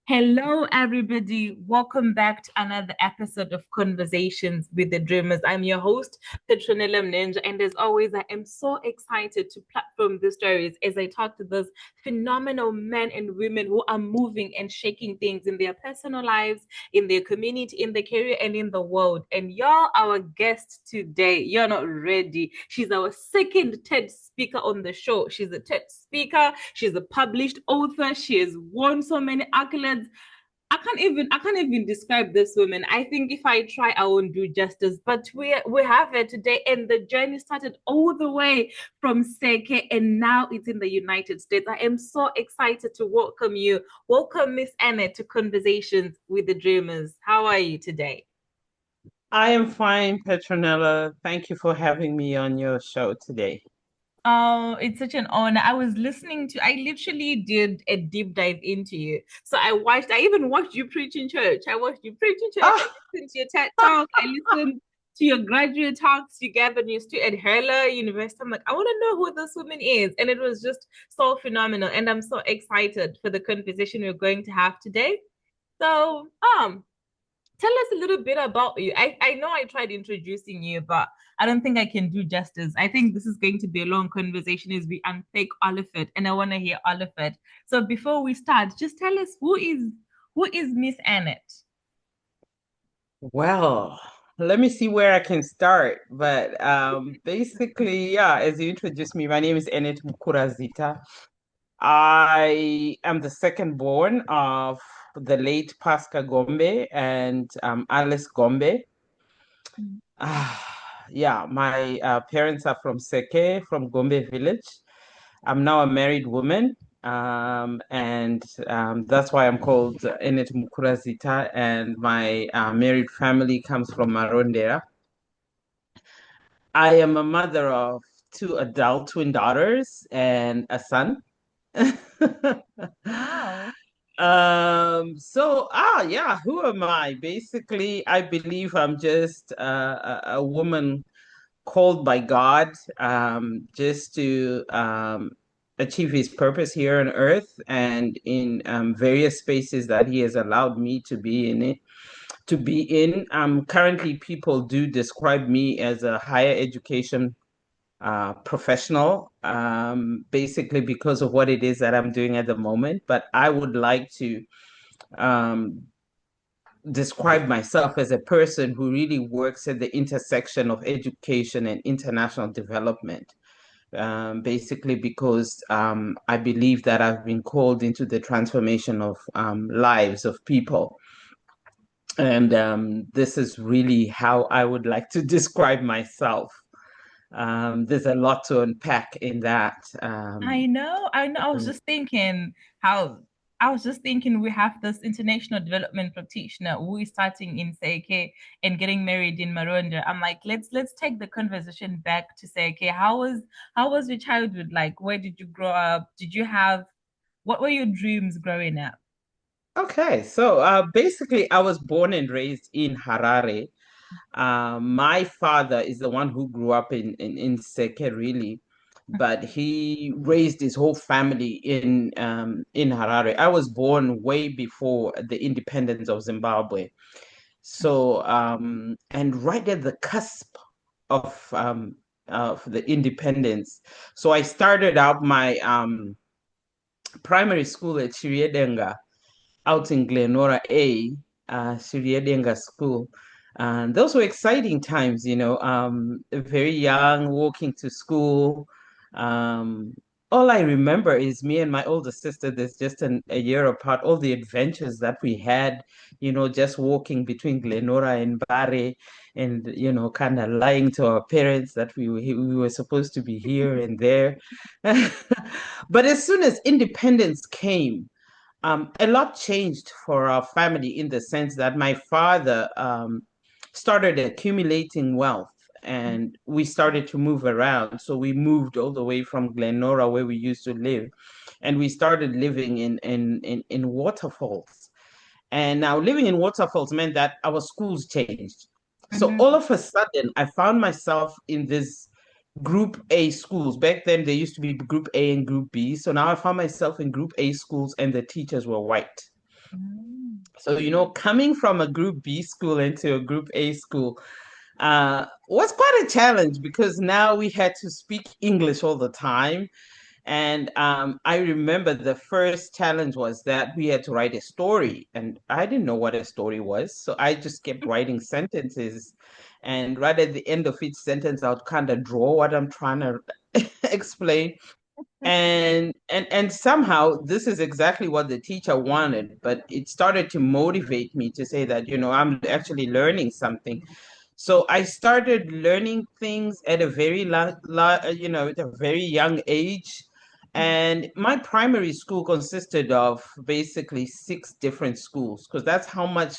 Hello, everybody. Welcome back to another episode of Conversations with the Dreamers. I'm your host, Petronella Ninja, and as always, I am so excited to platform the stories as I talk to those phenomenal men and women who are moving and shaking things in their personal lives, in their community, in their career, and in the world. And y'all, our guest today, you're not ready. She's our second TED speaker on the show. She's a TED speaker. She's a published author. She has won so many accolades. I can't even describe this woman. I think if I try, I won't do justice. But we have her today, and the journey started all the way from Seke, and now it's in the United States. I am so excited to welcome you. Welcome, Miss Enet, to Conversations with the Dreamers. How are you today? I am fine, Petronella. Thank you for having me on your show today. Oh, it's such an honor. I literally did a deep dive into you. I even watched you preach in church. I watched you preach in church. I Ah, listened to your TED talk. I listened to your graduate talks you gave when you stood at Hurler University. I'm like, I want to know who this woman is. And it was just so phenomenal. And I'm so excited for the conversation we're going to have today. So, tell us a little bit about you. I know I tried introducing you, but I don't think I can do justice. I think this is going to be a long conversation as we unpack all of it, and I want to hear all of it. So before we start, just tell us who is Miss Annette? well, let me see where I can start. But basically, yeah, as you introduced me, my name is Enet Mukurazita. I am the second born of the late Pascal Gombe and Alice Gombe. Yeah, my parents are from Seke, from Gombe village. I'm now a married woman, and that's why I'm called Enet Mukurazita, and my married family comes from Marondera. I am a mother of two adult twin daughters and a son. Wow. Yeah, who am I? Basically, I believe I'm just a woman called by God just to achieve his purpose here on earth and in various spaces that he has allowed me to be in it. To be in. Currently, people do describe me as a higher education professional, basically because of what it is that I'm doing at the moment. But I would like to um, describe myself as a person who really works at the intersection of education and international development. Basically, because I believe that I've been called into the transformation of lives of people. And this is really how I would like to describe myself. There's a lot to unpack in that. I know. How I was just thinking we have this international development practitioner who is starting in Seke and getting married in Maronda. I'm like, let's take the conversation back to Seke. How was your childhood like? Where did you grow up? What were your dreams growing up? Okay, so basically, I was born and raised in Harare. My father is the one who grew up in Seke, really, but he raised his whole family in Harare. I was born way before the independence of Zimbabwe. So, and right at the cusp of the independence. So I started out my primary school at Shiriedenga out in Glenora A, Shiriedenga School. And those were exciting times, very young, walking to school. Um, all I remember is me and my older sister, there's just a year apart, all the adventures that we had, just walking between Glenora and Bare and, kind of lying to our parents that we were supposed to be here and there. But as soon as independence came, a lot changed for our family in the sense that my father started accumulating wealth and we started to move around. So we moved all the way from Glenora, where we used to live, and we started living in waterfalls. And now living in waterfalls meant that our schools changed. So all Mhm. of a sudden, I found myself in this group A schools. Back then, there used to be group A and group B. So now I found myself in group A schools, and the teachers were white. So, coming from a group B school into a group A school was quite a challenge because now we had to speak English all the time. And I remember the first challenge was that we had to write a story, and I didn't know what a story was. So I just kept writing sentences. And right at the end of each sentence, I would kind of draw what I'm trying to explain. And somehow this is exactly what the teacher wanted, but it started to motivate me to say that, I'm actually learning something. So I started learning things at a at a very young age. And my primary school consisted of basically 6 different schools because that's how much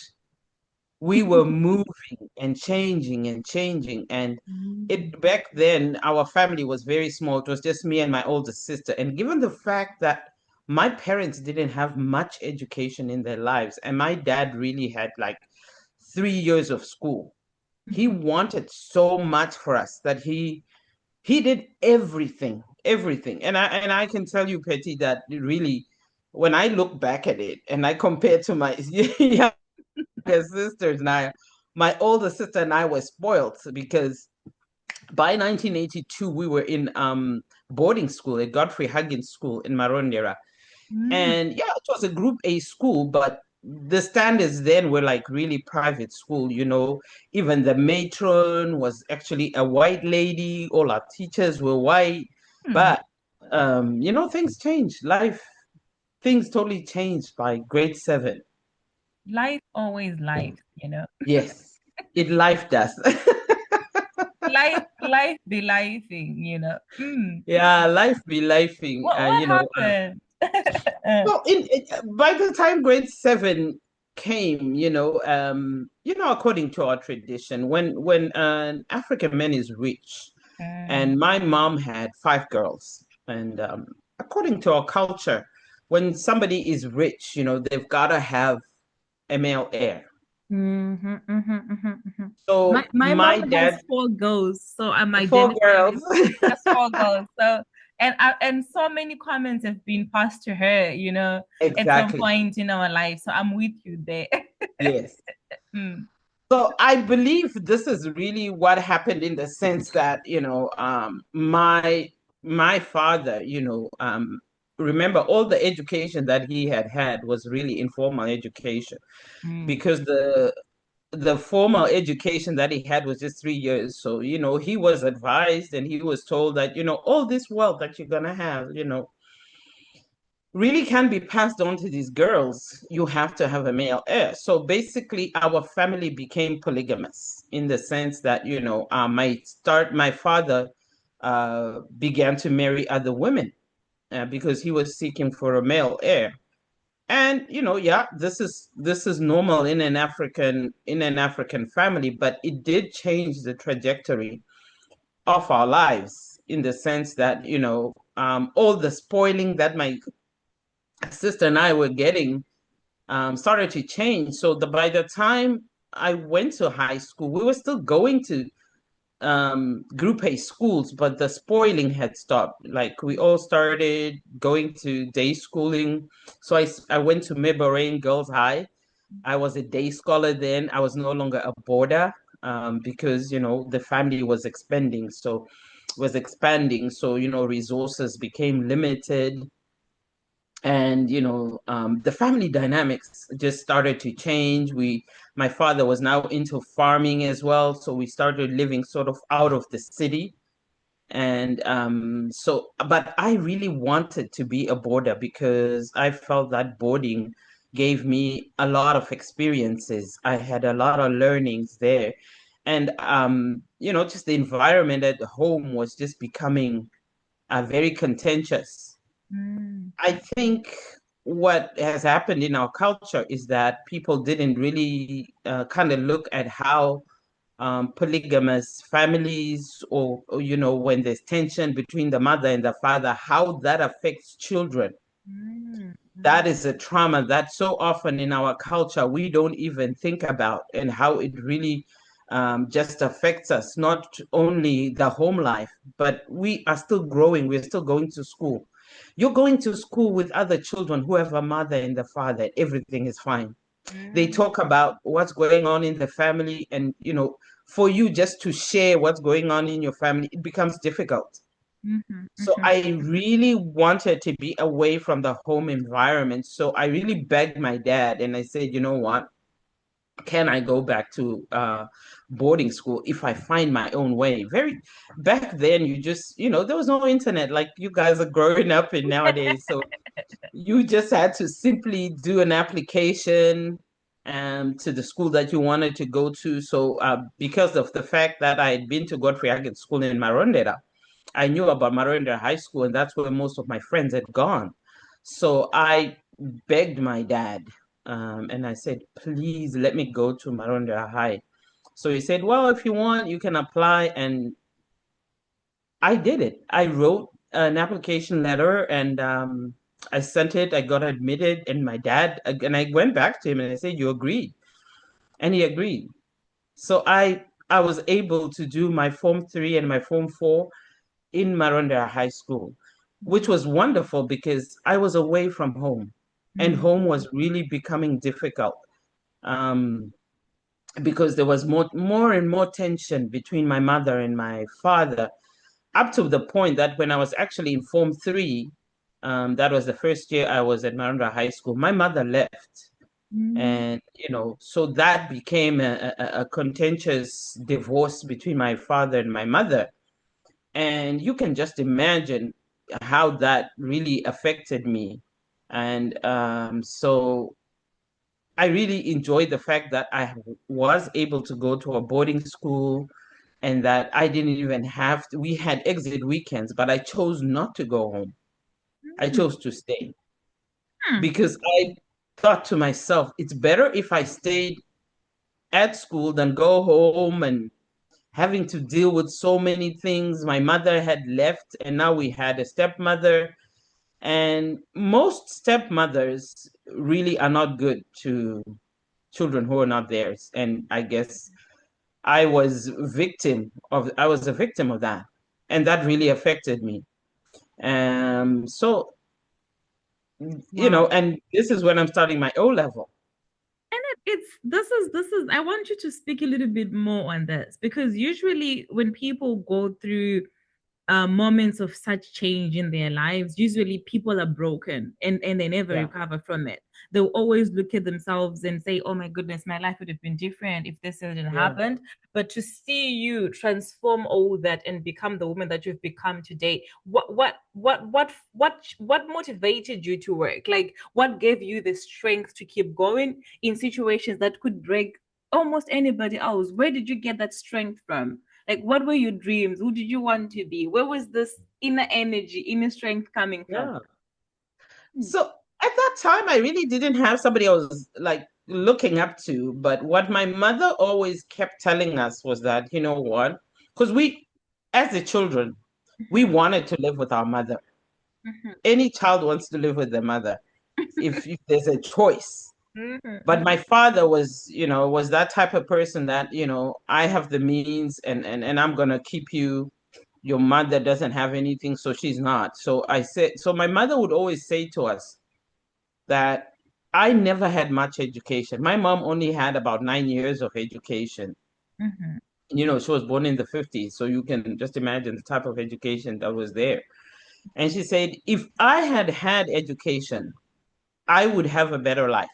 we were moving and changing and changing. And it back then, our family was very small. It was just me and my older sister. And given the fact that my parents didn't have much education in their lives, and my dad really had like 3 years of school, he wanted so much for us that he did everything. And I can tell you, Petty, that really, when I look back at it and I compare to my younger sisters and my older sister and I were spoiled because by 1982 we were in boarding school at Godfrey Huggins School in Marondera. And yeah, it was a group A school, but the standards then were like really private school. Even the matron was actually a white lady. All our teachers were white. But things changed. Things totally changed by grade 7. Life always Yes, life does. life be lifing. Yeah, life be lifing. What happened? Well, by the time grade 7 came, according to our tradition, when an African man is rich, and my mom had 5 girls, and according to our culture, when somebody is rich, they've got to have a male heir. So my my mom dad, has 4 girls, so I'm 4 girls. has 4 girls. So and so many comments have been passed to her, at some Exactly. point in our life. So I'm with you there. Yes. So I believe this is really what happened in the sense that, my father, remember all the education that he had was really informal education because the formal education that he had was just 3 years. So, he was advised and he was told that, all this wealth that you're gonna have, really can be passed on to these girls. You have to have a male heir. So basically, our family became polygamous in the sense that, my father began to marry other women because he was seeking for a male heir. And yeah, this is normal in an African family, but it did change the trajectory of our lives in the sense that all the spoiling that my sister and I were getting started to change. So by the time I went to high school, we were still going to group A schools, but the spoiling had stopped. Like we all started going to day schooling. So I went to Mebarine Girls High. I was a day scholar then. I was no longer a boarder because the family was expanding. So resources became limited, and the family dynamics just started to change. My father was now into farming as well, so we started living sort of out of the city. And but I really wanted to be a boarder because I felt that boarding gave me a lot of experiences. I had a lot of learnings there. And just the environment at home was just becoming very contentious. I think what has happened in our culture is that people didn't really kind of look at how polygamous families, or when there's tension between the mother and the father, how that affects children. That is a trauma that so often in our culture we don't even think about, and how it really just affects us, not only the home life, but we are still growing, we're still going to school. You're going to school with other children who have a mother and a father. Everything is fine. They talk about what's going on in the family, and for you just to share what's going on in your family, it becomes difficult. So I really wanted to be away from the home environment. So I really begged my dad and I said, you know what? Can I go back to boarding school if I find my own way? Very back then, you just, there was no internet like you guys are growing up in nowadays. So you just had to simply do an application to the school that you wanted to go to. So because of the fact that I had been to Godfrey Haggard School in Marondera, I knew about Marondera High School, and that's where most of my friends had gone. So I begged my dad, and I said, please let me go to Marondera High. So he said, well, if you want, you can apply. And I did it. I wrote an application letter and I sent it. I got admitted, and my dad, and I went back to him and I said, you agreed. And he agreed. So I was able to do my Form 3 and my Form 4 in Marondera High School, which was wonderful because I was away from home, and home was really becoming difficult because there was more and more tension between my mother and my father, up to the point that when I was actually in Form 3, that was the first year I was at Marondera High School, my mother left. And, so that became a contentious divorce between my father and my mother. And you can just imagine how that really affected me. And so I really enjoyed the fact that I was able to go to a boarding school and that I didn't even have to, we had exit weekends, but I chose not to go home. I chose to stay because I thought to myself, it's better if I stayed at school than go home and having to deal with so many things. My mother had left, and now we had a stepmother. And most stepmothers really are not good to children who are not theirs. And I guess I was a victim of that. And that really affected me. So, and this is when I'm starting my O level. And this is I want you to speak a little bit more on this, because usually when people go through moments of such change in their lives, usually people are broken and they never recover from it. They'll always look at themselves and say, oh my goodness, my life would have been different if this hadn't happened. But to see you transform all that and become the woman that you've become today, what motivated you to work? Like, what gave you the strength to keep going in situations that could break almost anybody else? Where did you get that strength from? Like, what were your dreams? Who did you want to be? Where was this inner energy, inner strength coming from? So at that time, I really didn't have somebody I was like looking up to. But what my mother always kept telling us was that, you know what? Because as the children, we wanted to live with our mother. Any child wants to live with their mother if there's a choice. But my father was that type of person that, I have the means and I'm going to keep you. Your mother doesn't have anything, so she's not. So my mother would always say to us that I never had much education. My mom only had about 9 years of education. She was born in the 50s, so you can just imagine the type of education that was there. And she said, if I had had education, I would have a better life.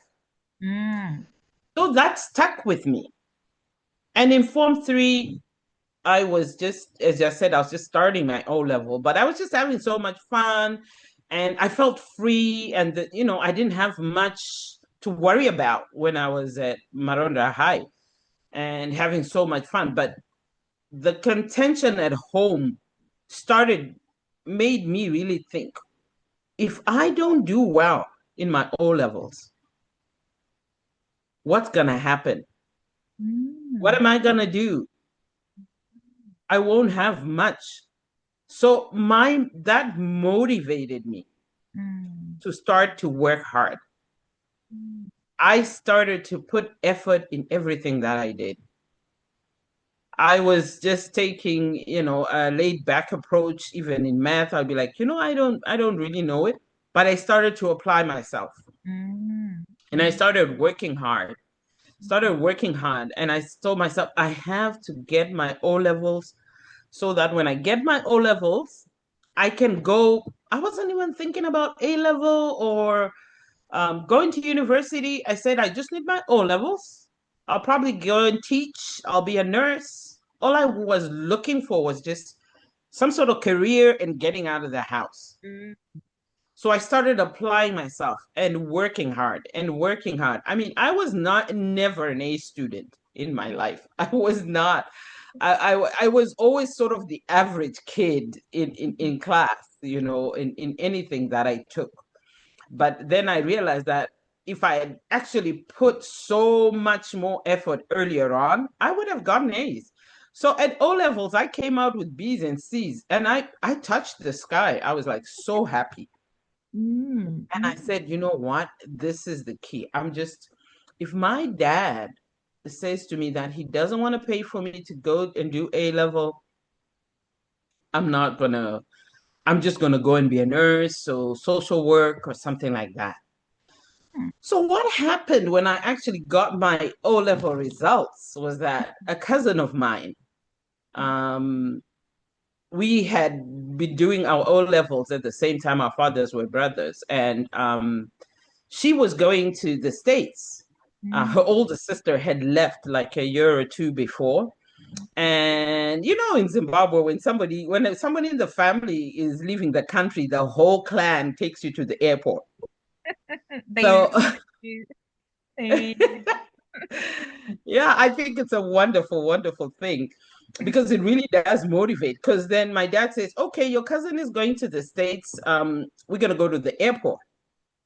So that stuck with me. And in Form 3, I was just, as I said, I was just starting my O level, but I was just having so much fun and I felt free. And, I didn't have much to worry about when I was at Marondera High and having so much fun. But the contention at home made me really think, if I don't do well in my O levels, what's going to happen? What am I going to do? I won't have much. So that motivated me to start to work hard. I started to put effort in everything that I did. I was just taking, a laid back approach, even in math. I'd be like, I don't really know it, but I started to apply myself Mm, and I started working hard. And I told myself, I have to get my O levels so that when I get my O levels, I can go. I wasn't even thinking about A level or going to university. I said, I just need my O levels. I'll probably go and teach. I'll be a nurse. All I was looking for was just some sort of career and getting out of the house. mm, So I started applying myself and working hard and working hard. I mean, I was not never an A student in my life. I was not. I was always sort of the average kid in class, in anything that I took. But then I realized that if I had actually put so much more effort earlier on, I would have gotten A's. So at O levels, I came out with B's and C's, and I touched the sky. I was like so happy. mm, And I mm, said, you know what? This is the key. If my dad says to me that he doesn't want to pay for me to go and do A level, I'm not gonna, I'm just gonna go and be a nurse or social work or something like that. mm, So what happened when I actually got my O level results was that a cousin of mine, um, we had been doing our O levels at the same time. Our fathers were brothers, and she was going to the States. mm. Her older sister had left like a year or two before. And in Zimbabwe, when somebody in the family is leaving the country, the whole clan takes you to the airport. They So really do. They really yeah, I think it's a wonderful, wonderful thing because it really does motivate. Because then my dad says, "Okay, your cousin is going to the States. We're gonna go to the airport."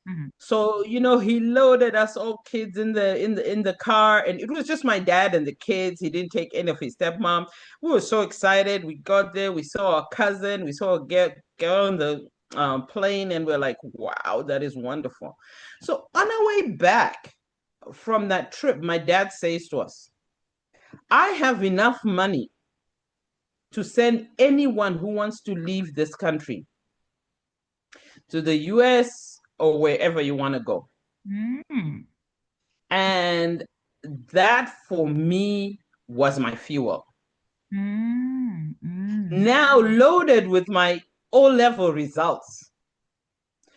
do. So, he loaded us all kids in the car, and it was just my dad and the kids. He didn't take any of his stepmom. We were so excited. We got there, we saw our cousin, we saw a girl on the plane, and we're like, wow, that is wonderful. So on our way back from that trip, my dad says to us, I have enough money to send anyone who wants to leave this country to the US or wherever you want to go. Mm, And that for me was my fuel. mm, mm, Now loaded with my O level results,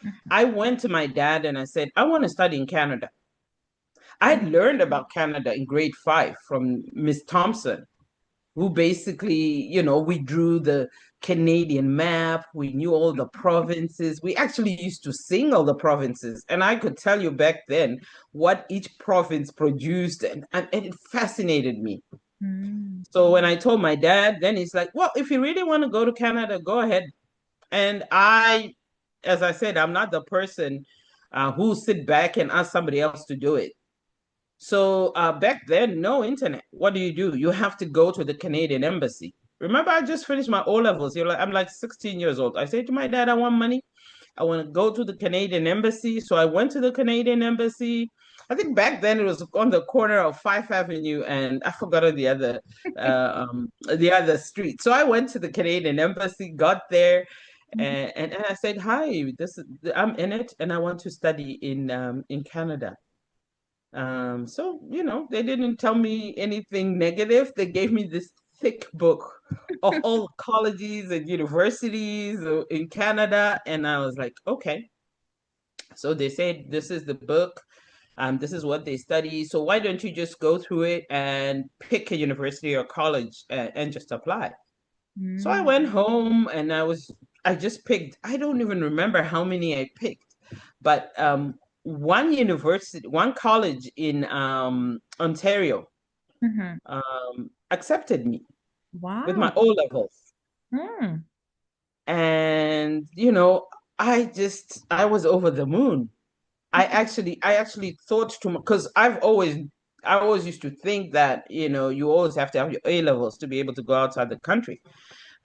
mm, I went to my dad and I said, I want to study in Canada. I had learned about Canada in grade 5 from Miss Thompson, who basically, we drew the Canadian map. We knew all the provinces. We actually used to sing all the provinces. And I could tell you back then what each province produced, and it fascinated me. mm, So when I told my dad, then he's like, well, if you really want to go to Canada, go ahead. And as I said, I'm not the person who sit back and ask somebody else to do it. So back then, no internet. What do? You have to go to the Canadian embassy. Remember, I just finished my O levels. I'm like 16 years old. I said to my dad, I want money. I want to go to the Canadian embassy. So I went to the Canadian embassy. I think back then it was on the corner of 5th Avenue and I forgot the other street. So I went to the Canadian embassy, got there, mm, and I said, "Hi, I'm Enet, and I want to study in Canada." So they didn't tell me anything negative. They gave me this thick book of all colleges and universities in Canada, and I was like, okay. So they said, this is the book. This is what they study. So why don't you just go through it and pick a university or college and just apply? So I mm, went home and I just picked, I don't even remember how many I picked, but one college in Ontario mhm. accepted me with my Wow. O levels. Mm, And, I was over the moon. I actually thought to because I always used to think that you always have to have your A levels to be able to go outside the country.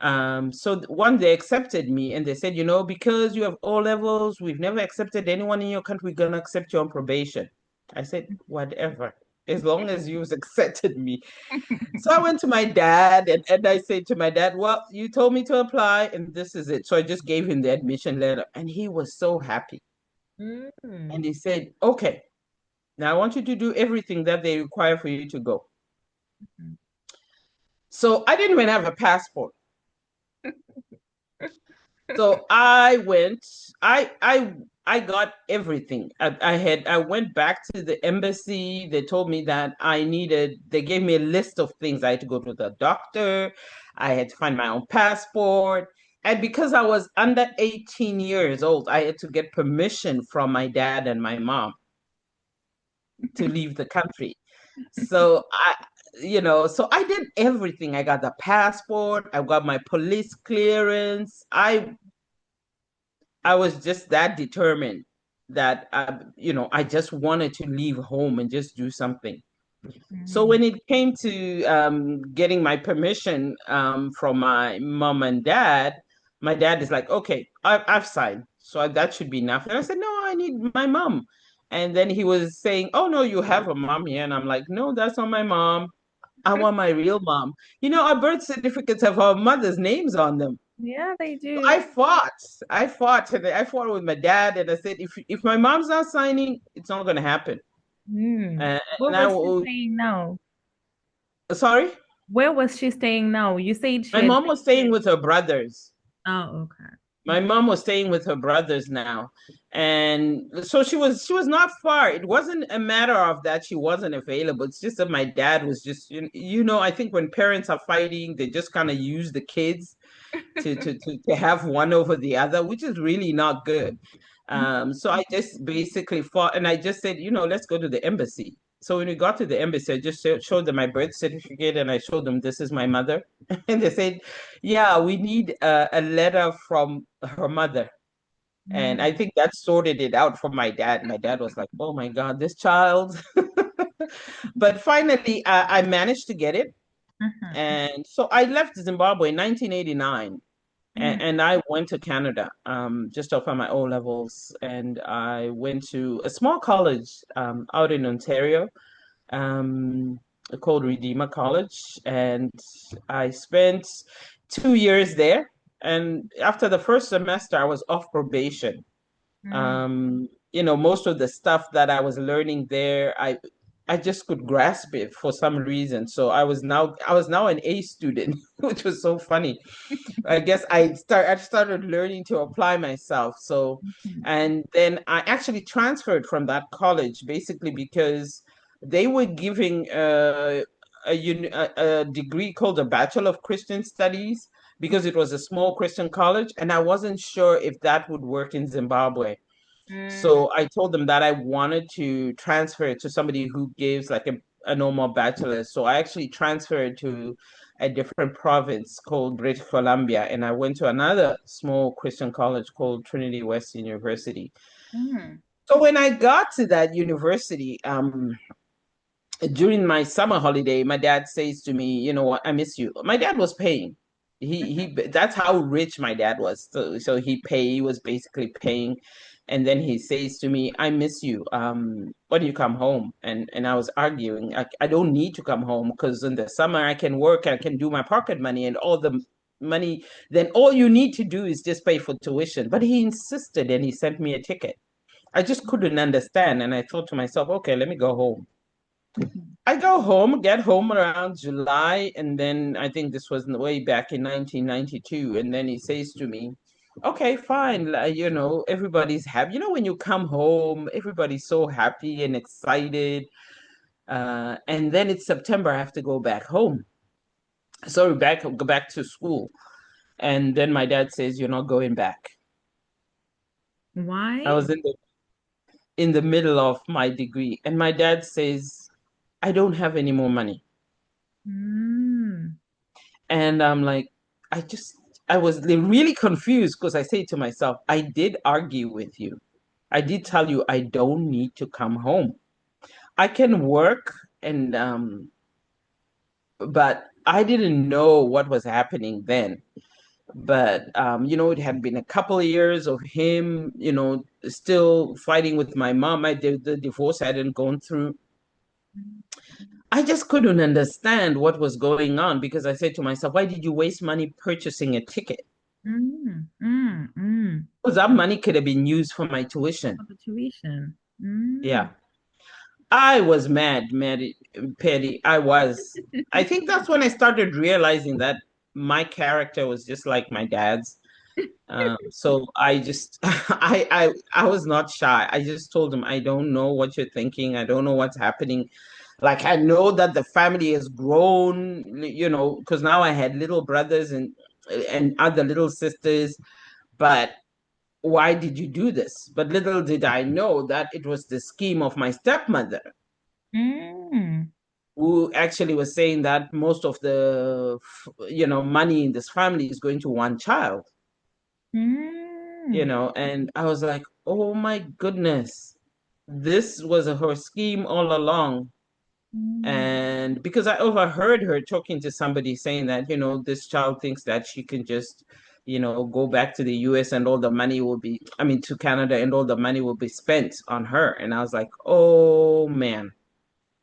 So one they accepted me and they said, because you have O levels, we've never accepted anyone in your country, we're gonna accept you on probation. I said, whatever. as long as you've accepted me. So I went to my dad and I said to my dad, well, you told me to apply and this is it. So I just gave him the admission letter and he was so happy. Mm. And he said, okay, now I want you to do everything that they require for you to go. So I didn't even have a passport. So I went, I got everything. I went back to the embassy. They told me that they gave me a list of things. I had to go to the doctor. I had to find my own passport. And because I was under 18 years old, I had to get permission from my dad and my mom to leave the country. So so I did everything. I got the passport, I got my police clearance. I was just that determined that I just wanted to leave home and just do something. So when it came to getting my permission from my mom and dad, my dad is like, okay, I've signed. So that should be enough. And I said, no, I need my mom. And then he was saying, oh, no, you have a mom here. And I'm like, no, that's not my mom. I want my real mom. Our birth certificates have our mother's names on them. Yeah, they So do. I fought. I fought with my dad, and I said, if my mom's not signing, it's not going to happen. What And was she saying now? sorry, Where was she staying now? You said she my had. mom was staying with her brothers. Oh, okay. My mom was staying with her brothers now. And so she was not far. It wasn't a matter of that she wasn't available. It's just that my dad was just, I think when parents are fighting, they just kind of use the kids to have one over the other, which is really not good. So I just basically fought and I just said, let's go to the embassy. So when we got to the embassy, I just showed them my birth certificate and I showed them this is my mother. And they said, yeah, we need a letter from her mother. And I think that sorted it out for my dad. My dad was like, oh my God, this child. But finally, I managed to get it. And so I left Zimbabwe in 1989 and I went to Canada just after my O levels. And I went to a small college out in Ontario um, called Redeemer College. And I spent 2 years there. And after the first semester, I was off probation. Most of the stuff that I was learning there, I just could grasp it for some reason. So I was now an A student, which was so funny. I guess I started learning to apply myself. So, and then I actually transferred from that college basically because they were giving a degree called a Bachelor of Christian Studies because it was a small Christian college, and I wasn't sure if that would work in Zimbabwe. So I told them that I wanted to transfer it to somebody who gives like a normal bachelor's. So I actually transferred to a different province called British Columbia, and I went to another small Christian college called Trinity Western University. So when I got to that university, during my summer holiday, my dad says to me, you know what, I miss you. My dad was paying. That's how rich my dad was. So he was basically paying. And then he says to me, I miss you. When you come home? And I was arguing, I don't need to come home because in the summer I can work, I can do my pocket money and all the money. Then all you need to do is just pay for tuition. But he insisted and he sent me a ticket. I just couldn't understand. And I thought to myself, okay, let me go home. I get home around July, and then I think this was way back in 1992. And then he says to me, okay, fine, everybody's happy. When you come home, everybody's so happy and excited. And then it's September, I have to go back home. So go back to school. And then my dad says, you're not going back. I Why? was in the middle of my degree, and my dad says, I don't have any more money. And I'm like, I was really confused because I say to myself, I did argue with you. I did tell you I don't need to come home. I can work but I didn't know what was happening then. But it had been a couple of years of him, still fighting with my mom. The divorce hadn't gone through. I just couldn't understand what was going on because I said to myself, why did you waste money purchasing a ticket? Mm, mm, mm. Because that money could have been used for my tuition. For the tuition. Yeah. Mm. I was mad, Petty. I was. I think that's when I started realizing that my character was just like my dad's. So I just, I was not shy. I just told him, I don't know what you're thinking. I don't know what's happening. Like I know that the family has grown, because now I had little brothers and other little sisters, but why did you do this? But little did I know that it was the scheme of my stepmother, Mm. who actually was saying that most of the money in this family is going to one child, Mm. and I was like, oh my goodness, this was her scheme all along. Mm. And because I overheard her talking to somebody saying that, this child thinks that she can just, go back to the US and all the money will be, I mean, to Canada, and all the money will be spent on her. And I was like, oh man,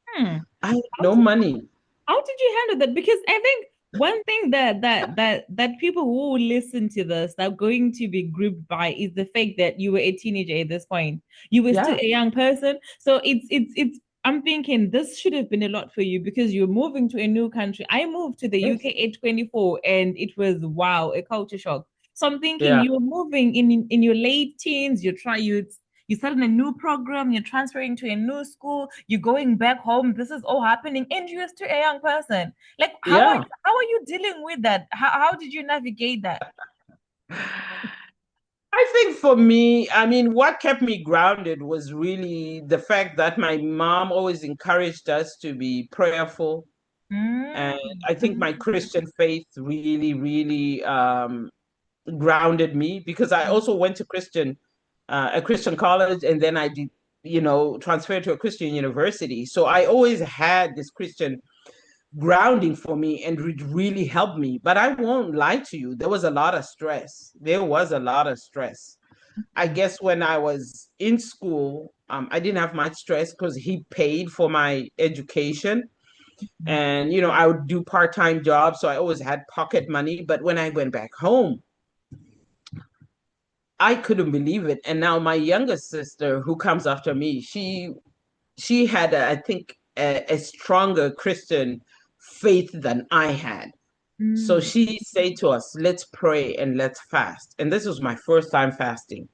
Hmm. I have How no did money. how did you handle that? Because I think one thing that people who listen to this are going to be grouped by is the fact that you were a teenager at this point. You were still Yeah. a young person. So it's I'm thinking this should have been a lot for you because you're moving to a new country. I moved to the Yes. UK at 24 and it was wow, a culture shock. So I'm thinking Yeah. you're moving in your late teens, you starting a new program, you're transferring to a new school, you're going back home. This is all happening, and you're still a young person. Like, Yeah. how are you dealing with that? How did you navigate that? I think for me, I mean, what kept me grounded was really the fact that my mom always encouraged us to be prayerful. Mm, And I think my mm, Christian faith really, really grounded me because I mm, also went to a Christian college, and then I did, transferred to a Christian university. So I always had this Christian grounding for me, and it really helped me. But I won't lie to you, there was a lot of stress. There was a lot of stress. I guess when I was in school, I didn't have much stress because he paid for my education. And, I would do part-time jobs. So I always had pocket money. But when I went back home, I couldn't believe it. And now my younger sister, who comes after me, she had, I think, a stronger Christian faith than I had. So mm, she said to us, let's pray and let's fast. And this was my first time fasting.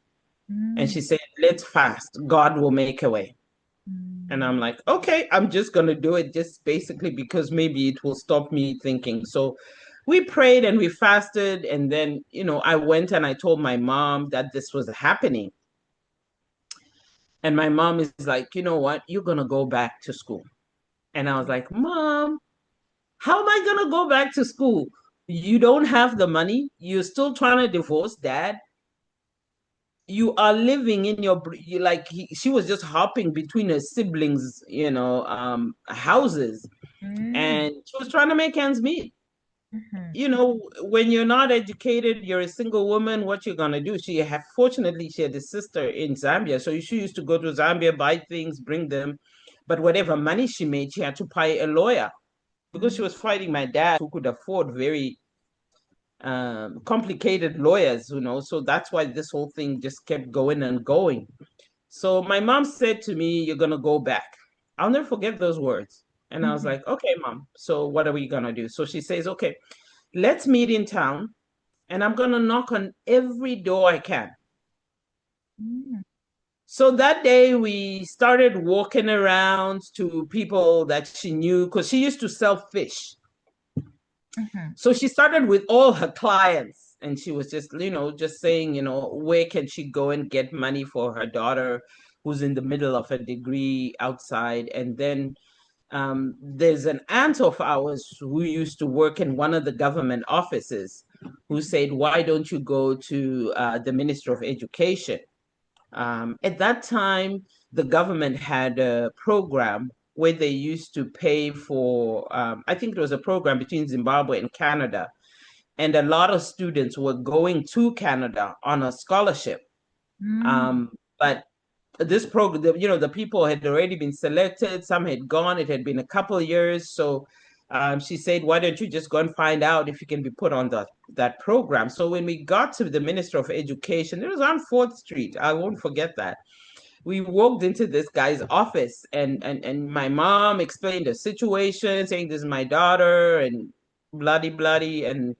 And mm, she said, let's fast. God will make a way. And mm, I'm like, okay, I'm just going to do it just basically because maybe it will stop me thinking. So we prayed and we fasted. And then, I went and I told my mom that this was happening. And my mom is like, you know what? You're going to go back to school. And I was like, Mom, how am I going to go back to school? You don't have the money. You're still trying to divorce dad. You are living in she was just hopping between her siblings, houses, mm, and she was trying to make ends meet. mhm, When you're not educated, you're a single woman, what you're gonna do? Fortunately, she had a sister in Zambia, so she used to go to Zambia, buy things, bring them, but whatever money she made, she had to pay a lawyer because she mm, was fighting my dad, who could afford very complicated lawyers, so that's why this whole thing just kept going and going. So my mom said to me, you're going to go back. I'll never forget those words. And I was mhm, like, okay, mom, so what are we going to do? So she says, okay, let's meet in town, and I'm going to knock on every door I can. mm, So that day we started walking around to people that she knew because she used to sell fish. mhm, So she started with all her clients, and she was just, just saying, where can she go and get money for her daughter who's in the middle of a degree outside. And then there's an aunt of ours who used to work in one of the government offices who said, why don't you go to the Minister of Education? At that time, the government had a program where they used to pay for, I think it was a program between Zimbabwe and Canada. And a lot of students were going to Canada on a scholarship. mm, But this program, the people had already been selected. Some had gone. It had been a couple of years. So she said, why don't you just go and find out if you can be put on that program? So when we got to the Minister of Education, it was on 4th Street. I won't forget that. We walked into this guy's office, and my mom explained the situation, saying, this is my daughter, and bloody, bloody. And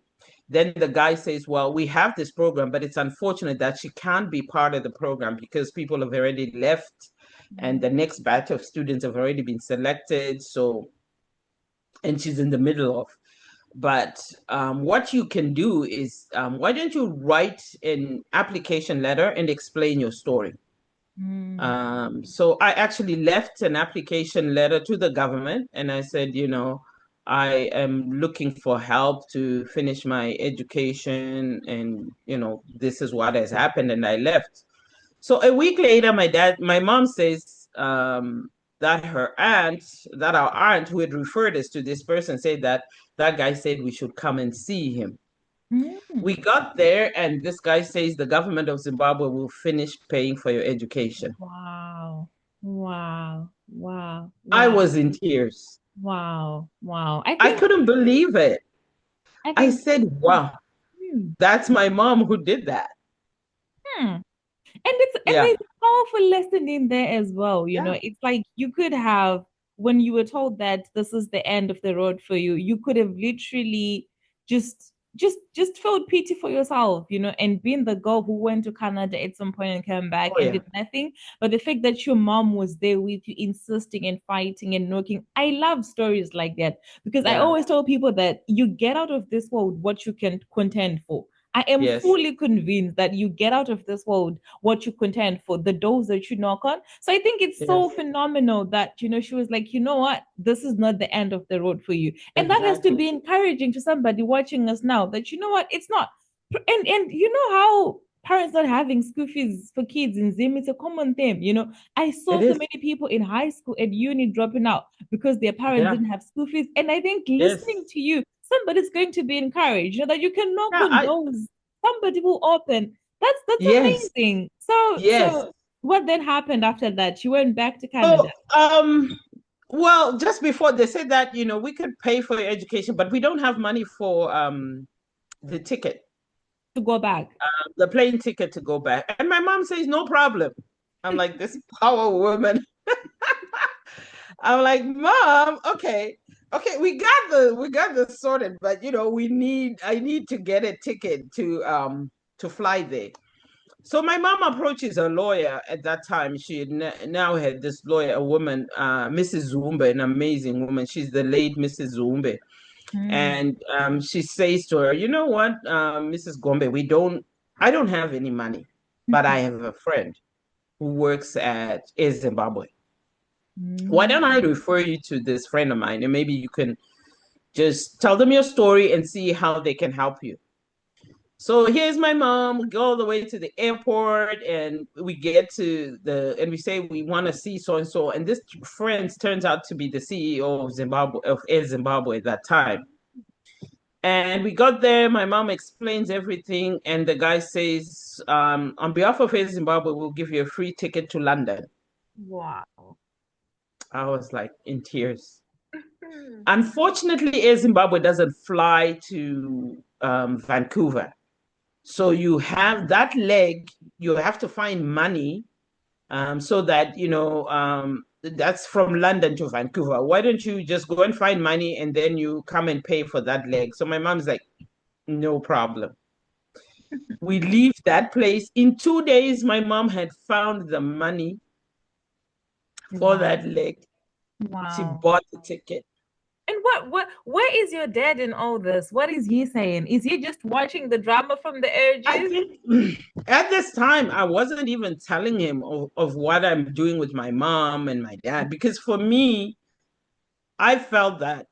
then the guy says, well, we have this program, but it's unfortunate that she can't be part of the program because people have already left and the next batch of students have already been selected. So, and she's in the middle of. But what you can do is, why don't you write an application letter and explain your story? So I actually left an application letter to the government, and I said, I am looking for help to finish my education, and this is what has happened, and I left. So a week later, my mom says that our aunt who had referred us to this person said that guy said we should come and see him. We got there, and this guy says the government of Zimbabwe will finish paying for your education. Wow. Wow. Wow. I was in tears. Wow. Wow. I couldn't believe it. I said, wow, that's my mom who did that. And there's a powerful lesson in there as well. It's like you could have, when you were told that this is the end of the road for you, you could have literally just felt pity for yourself, and being the girl who went to Canada at some point and came back and did nothing. But the fact that your mom was there with you, insisting and fighting and working. I love stories like that, because I always tell people that you get out of this world what you can contend for. I am fully convinced that you get out of this world what you contend for, the doors that you knock on. So I think it's so phenomenal that, she was like, you know what, this is not the end of the road for you. And that has to be encouraging to somebody watching us now, that, you know what, it's not. And you know how parents not having school fees for kids in Zim, it's a common theme. I saw so many people in high school and uni dropping out because their parents didn't have school fees. And I think listening to you, somebody's going to be encouraged, that you can knock on doors. Somebody will open. That's amazing. So what then happened after that? You went back to Canada. Well, just before they said that, we could pay for your education, but we don't have money for the ticket to go back. The plane ticket to go back. And my mom says, no problem. I'm like, this power woman. I'm like, Mom, okay, we got this sorted, but I need to get a ticket to fly there. So my mom approaches a lawyer at that time. She had now had this lawyer, a woman, Mrs. Zumbe, an amazing woman. She's the late Mrs. Zumbe. And she says to her, you know what, Mrs. Gombe, I don't have any money, but I have a friend who works at Air Zimbabwe. Why don't I refer you to this friend of mine, and maybe you can just tell them your story and see how they can help you. So here's my mom. We go all the way to the airport, and we get to and we say we want to see so and so, and this friend turns out to be the CEO of Air Zimbabwe at that time. And we got there. My mom explains everything, and the guy says, on behalf of Air Zimbabwe, we'll give you a free ticket to London. Wow. I was like in tears. Unfortunately, Air Zimbabwe doesn't fly to Vancouver. So you have that leg, you have to find money so that, that's from London to Vancouver. Why don't you just go and find money and then you come and pay for that leg? So my mom's like, no problem. We leave that place. In 2 days, my mom had found the money for that leg. Wow. She bought the ticket. And where is your dad in all this? What is he saying? Is he just watching the drama from the edges? I think at this time, I wasn't even telling him of what I'm doing with my mom and my dad, because for me, I felt that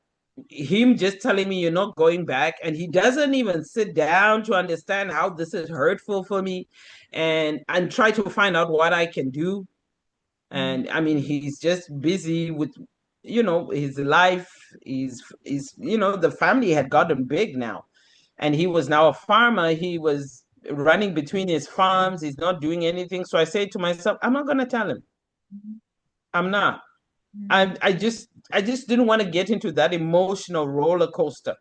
him just telling me you're not going back, and he doesn't even sit down to understand how this is hurtful for me and try to find out what I can do. And I mean, he's just busy with, his life. The family had gotten big now, and he was now a farmer. He was running between his farms. He's not doing anything. So I say to myself, I'm not going to tell him. I'm not. I just didn't want to get into that emotional roller coaster.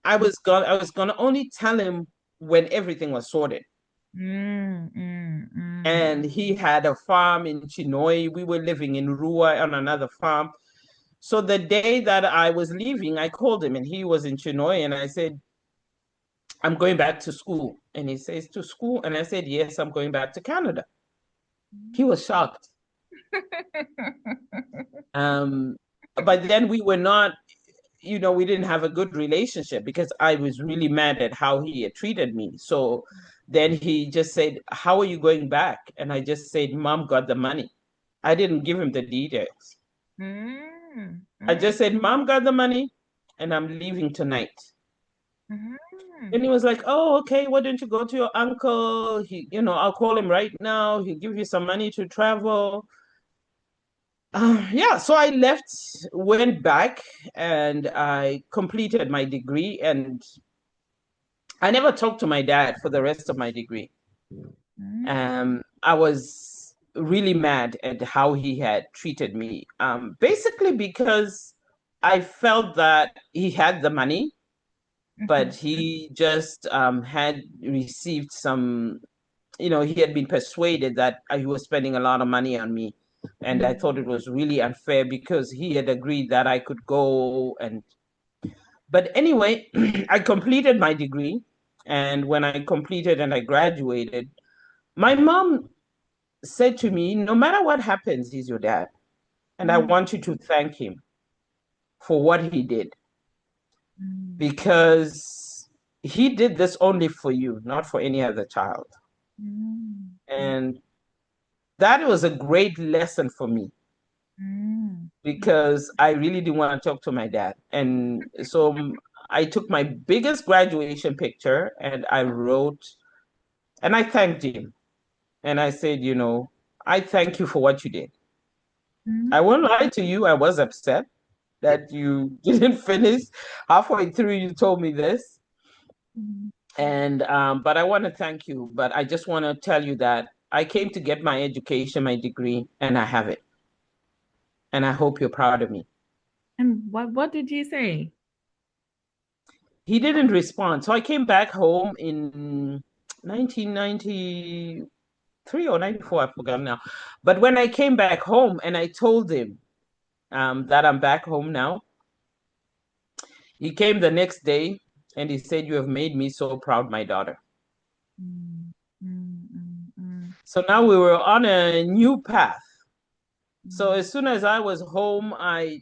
I was gonna only tell him when everything was sorted. And he had a farm in Chinoi. We were living in Rua on another farm. So the day that I was leaving, I called him and he was in Chinoy and I said, I'm going back to school. And he says, to school? And I said, yes, I'm going back to Canada. He was shocked. But then we were not, we didn't have a good relationship because I was really mad at how he had treated me. So then he just said, how are you going back? And I just said, Mom got the money. I didn't give him the details. I just said, Mom got the money and I'm leaving tonight. And he was like, oh, okay, why don't you go to your uncle? I'll call him right now. He'll give you some money to travel. Yeah, so I left, went back, and I completed my degree. And I never talked to my dad for the rest of my degree. I was really mad at how he had treated me, basically because I felt that he had the money, but he just had received some, he had been persuaded that he was spending a lot of money on me. And I thought it was really unfair because he had agreed that I could go. But anyway, I completed my degree. And when I completed and I graduated, my mom said to me, no matter what happens, he's your dad. And I want you to thank him for what he did. Because he did this only for you, not for any other child. And that was a great lesson for me because I really didn't want to talk to my dad. And so I took my biggest graduation picture and I wrote, and I thanked him. And I said, I thank you for what you did. I won't lie to you, I was upset that you didn't finish. Halfway through, you told me this. And but I want to thank you. But I just want to tell you that I came to get my education, my degree, and I have it. And I hope you're proud of me. And what did you say? He didn't respond. So I came back home in 1993 or 94, I forgot now. But when I came back home and I told him that I'm back home now, he came the next day and he said, you have made me so proud, my daughter. So now we were on a new path. So as soon as I was home, I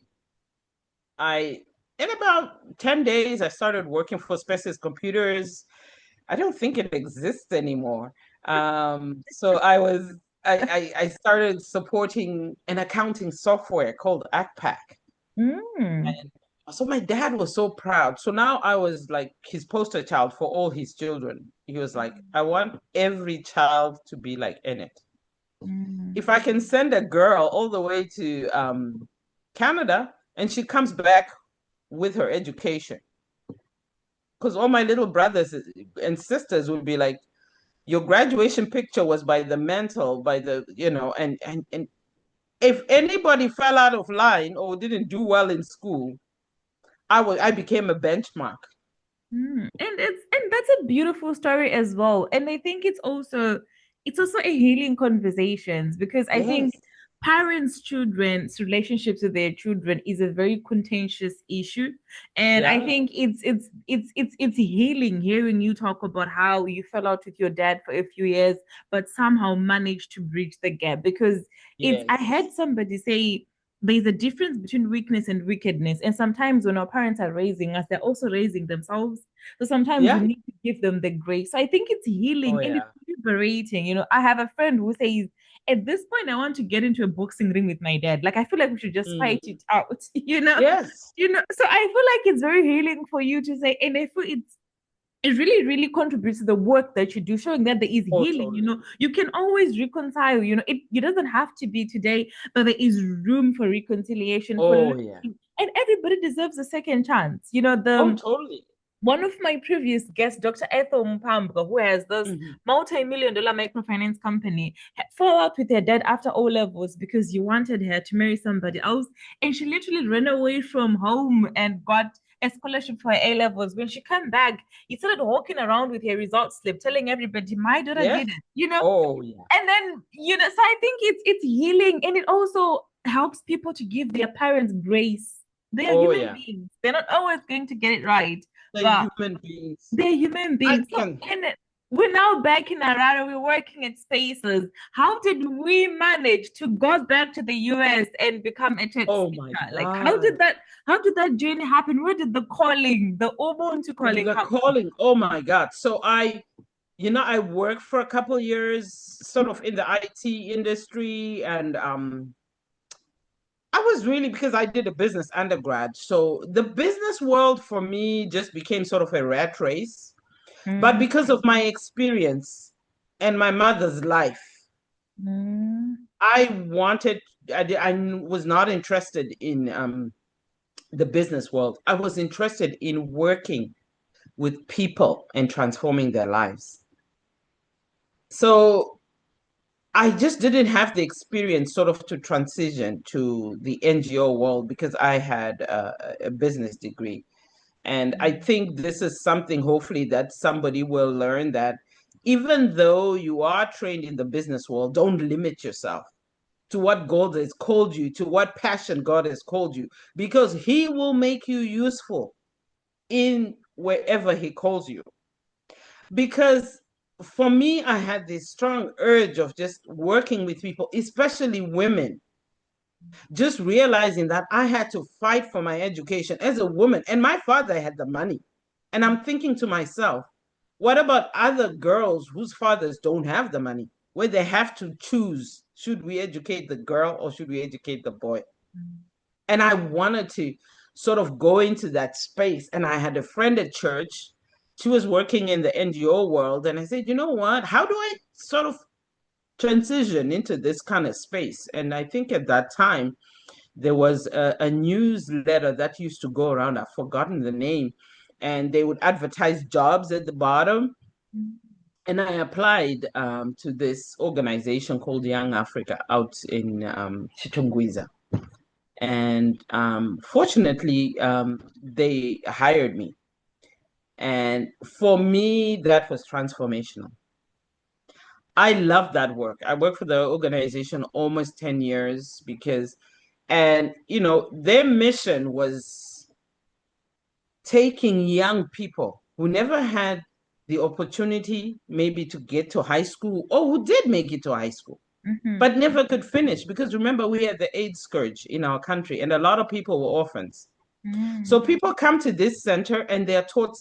in about 10 days, I started working for Specialist Computers. I don't think it exists anymore. So I started supporting an accounting software called ACPAC. And so my dad was so proud. So now I was like his poster child for all his children. He was like, I want every child to be like Enet. If I can send a girl all the way to Canada and she comes back with her education, because all my little brothers and sisters would be like, your graduation picture was by the mental, by the, and if anybody fell out of line or didn't do well in school, I became a benchmark. And that's a beautiful story as well. And I think it's also a healing conversations because I think parents' children's relationships with their children is a very contentious issue. And I think it's healing hearing you talk about how you fell out with your dad for a few years, but somehow managed to bridge the gap. Because I had somebody say there's a difference between weakness and wickedness. And sometimes when our parents are raising us, they're also raising themselves. So sometimes we need to give them the grace. So I think it's healing and it's liberating. I have a friend who says, at this point, I want to get into a boxing ring with my dad. Like, I feel like we should just fight it out, Yes. So I feel like it's very healing for you to say, and I feel it really, really contributes to the work that you do, showing that there is healing. Totally. You can always reconcile. It doesn't have to be today, but there is room for reconciliation. And everybody deserves a second chance. Totally. One of my previous guests, Dr. Ethel Mpambra, who has this multi-million-dollar microfinance company, had fallen out with her dad after O levels because he wanted her to marry somebody else. And she literally ran away from home and got a scholarship for her A levels. When she came back, he started walking around with her results slip, telling everybody, my daughter Yes. did it, you know? Oh, yeah. And then, so I think it's healing, and it also helps people to give their parents grace. They are human beings. They're not always going to get it right. They're human beings. They're human beings. We're now back in Harare. We're working at Spaces. How did we manage to go back to the US and become a tech Oh speaker? my God. Like, how did that journey happen? Where did the calling, the Ubuntu calling come from? Oh my God. So I worked for a couple of years sort of in the IT industry, and I was really, because I did a business undergrad. So the business world for me just became sort of a rat race. But because of my experience and my mother's life, I was not interested in the business world. I was interested in working with people and transforming their lives. So I just didn't have the experience sort of to transition to the NGO world because I had a business degree. And I think this is something, hopefully, that somebody will learn, that even though you are trained in the business world, don't limit yourself to what God has called you, to what passion God has called you, because He will make you useful in wherever He calls you. Because for me, I had this strong urge of just working with people, especially women, just realizing that I had to fight for my education as a woman, and my father had the money. And I'm thinking to myself, what about other girls whose fathers don't have the money, where they have to choose, should we educate the girl or should we educate the boy? And I wanted to sort of go into that space. And I had a friend at church. She was working in the NGO world. And I said, you know what? How do I sort of transition into this kind of space? And I think at that time, there was a newsletter that used to go around. I've forgotten the name. And they would advertise jobs at the bottom. And I applied to this organization called Young Africa out in Chitungwiza. And fortunately, they hired me. And for me, that was transformational. I love that work. I worked for the organization almost 10 years and their mission was taking young people who never had the opportunity maybe to get to high school, or who did make it to high school, but never could finish. Because remember, we had the AIDS scourge in our country, and a lot of people were orphans. So people come to this center and they are taught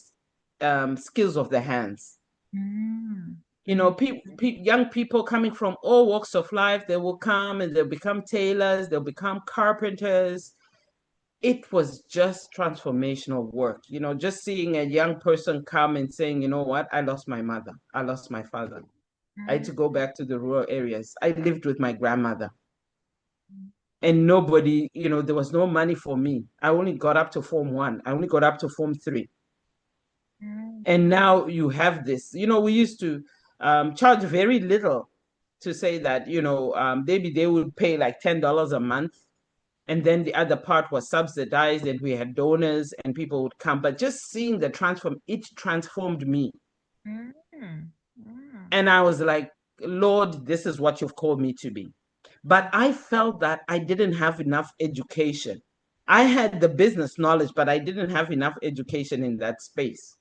skills of the hands. Young people coming from all walks of life, they will come and they'll become tailors, they'll become carpenters. It was just transformational work, just seeing a young person come and saying, you know what, I lost my mother, I lost my father. I had to go back to the rural areas. I lived with my grandmother. And nobody, there was no money for me. I only got up to Form 1. I only got up to Form 3. And now you have this. We used to charge very little to say that, maybe they would pay like $10 a month. And then the other part was subsidized, and we had donors and people would come. But just seeing the it transformed me. And I was like, Lord, this is what you've called me to be. But I felt that I didn't have enough education. I had the business knowledge, but I didn't have enough education in that space.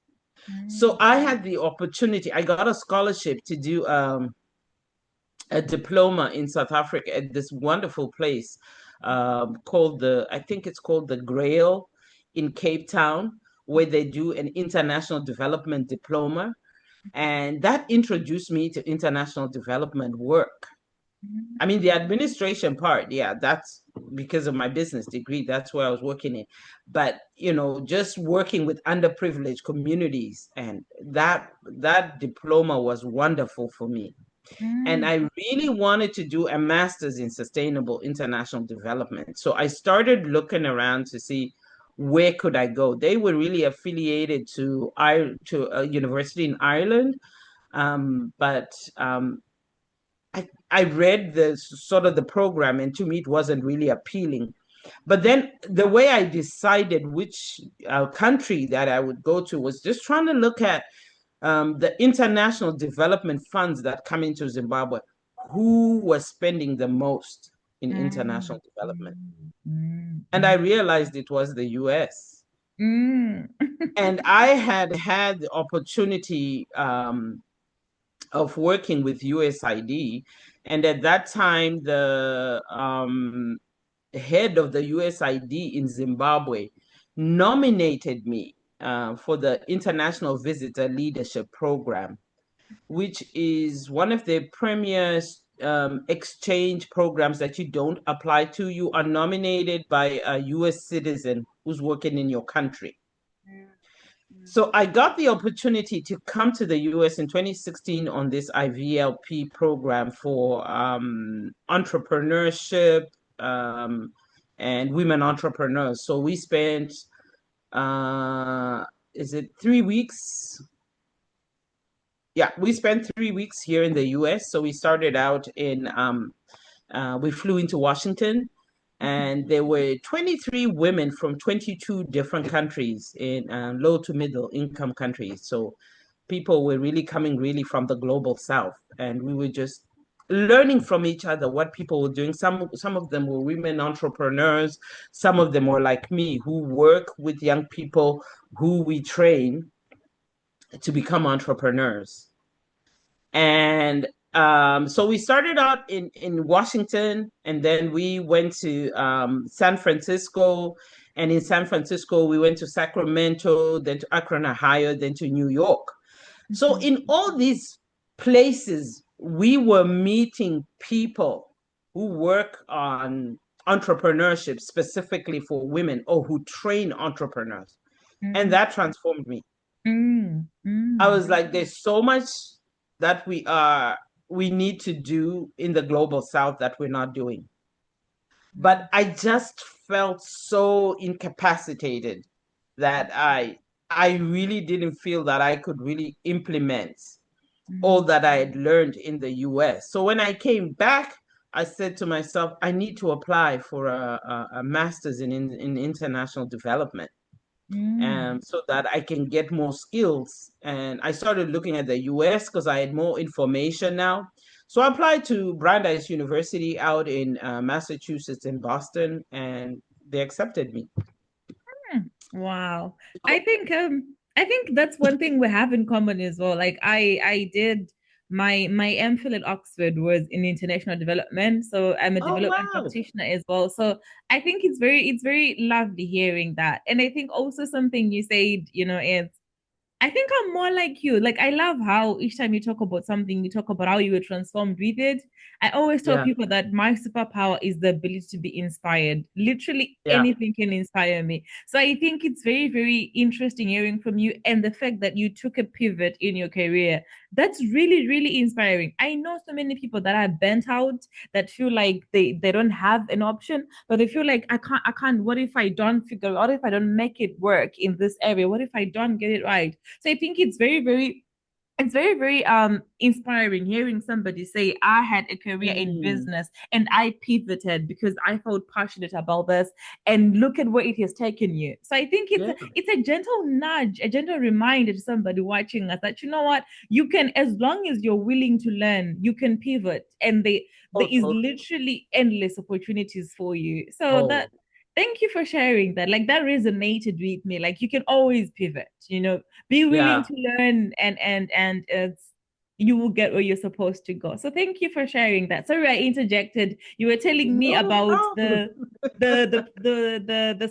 So I had the opportunity. I got a scholarship to do a diploma in South Africa at this wonderful place I think it's called the Grail in Cape Town, where they do an international development diploma. And that introduced me to international development work. I mean, the administration part, yeah, that's because of my business degree. That's where I was working in. But, just working with underprivileged communities, and that diploma was wonderful for me. And I really wanted to do a master's in sustainable international development. So I started looking around to see where could I go. They were really affiliated to a university in Ireland, but I read the sort of the program, and to me it wasn't really appealing. But then the way I decided which country that I would go to was just trying to look at the international development funds that come into Zimbabwe, who was spending the most in international development. And I realized it was the US. And I had the opportunity of working with USID. And at that time, the head of the USID in Zimbabwe nominated me for the International Visitor Leadership Program, which is one of the premier exchange programs that you don't apply to. You are nominated by a US citizen who's working in your country. So I got the opportunity to come to the US in 2016 on this IVLP program for entrepreneurship and women entrepreneurs. So we spent, is it 3 weeks? Yeah, we spent 3 weeks here in the US. So we started out in, we flew into Washington, and there were 23 women from 22 different countries in low to middle income countries. So people were really coming really from the global south, and we were just learning from each other what people were doing. Some of them were women entrepreneurs. Some of them were like me, who work with young people who we train to become entrepreneurs. And so we started out in Washington, and then we went to San Francisco. And in San Francisco, we went to Sacramento, then to Akron, Ohio, then to New York. So in all these places, we were meeting people who work on entrepreneurship specifically for women, or who train entrepreneurs. And that transformed me. I was like, there's so much that we need to do in the global south that we're not doing. But I just felt so incapacitated that I really didn't feel that I could really implement all that I had learned in the US. So when I came back, I said to myself, I need to apply for a master's in international development. So that I can get more skills. And I started looking at the US because I had more information now. So I applied to Brandeis University out in Massachusetts in Boston, and they accepted me. Wow. I think that's one thing we have in common as well. Like I did my MPhil at Oxford was in international development. So I'm a development practitioner as well. So I think it's very lovely hearing that. And I think also something you said, is I think I'm more like you. Like, I love how each time you talk about something, you talk about how you were transformed with it. I always tell people that my superpower is the ability to be inspired. Literally anything can inspire me. So I think it's very, very interesting hearing from you, and the fact that you took a pivot in your career. That's really, really inspiring. I know so many people that are burnt out, that feel like they don't have an option, but they feel like I can't. What if I don't figure? What if I don't make it work in this area? What if I don't get it right? So I think it's very, very inspiring hearing somebody say, I had a career in business and I pivoted because I felt passionate about this, and look at where it has taken you. So I think it's a gentle nudge, a gentle reminder to somebody watching us that, you know what, you can, as long as you're willing to learn, you can pivot, and there is literally endless opportunities for you. So thank you for sharing that. Like, that resonated with me. Like, you can always pivot, be willing to learn, and you will get where you're supposed to go. So thank you for sharing that. Sorry, I interjected. You were telling me about the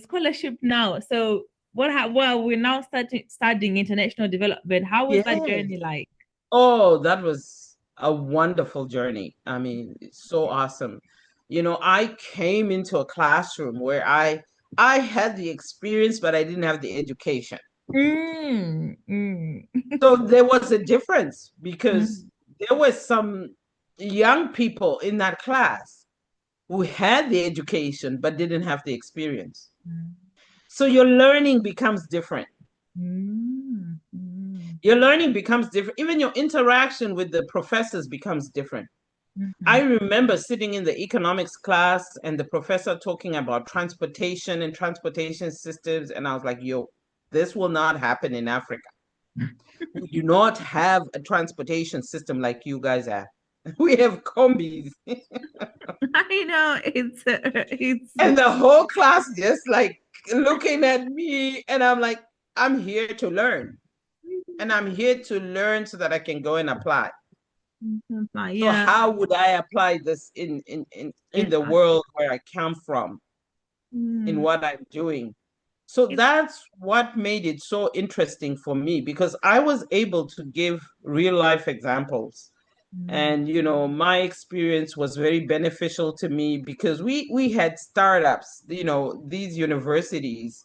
scholarship now. So well, we're now studying international development. How was that journey like? Oh, that was a wonderful journey. I mean, it's so awesome. I came into a classroom where I had the experience, but I didn't have the education. So there was a difference, because there were some young people in that class who had the education but didn't have the experience. So your learning becomes different. Your learning becomes different. Even your interaction with the professors becomes different. I remember sitting in the economics class and the professor talking about transportation and transportation systems. And I was like, yo, this will not happen in Africa. We do not have a transportation system like you guys have. We have combis. I know it's And the whole class just like looking at me. And I'm like, I'm here to learn. And I'm here to learn so that I can go and apply. So yeah. how would I apply this in the world where I come from, in what I'm doing? So that's what made it so interesting for me, because I was able to give real life examples. And my experience was very beneficial to me because we had startups. These universities,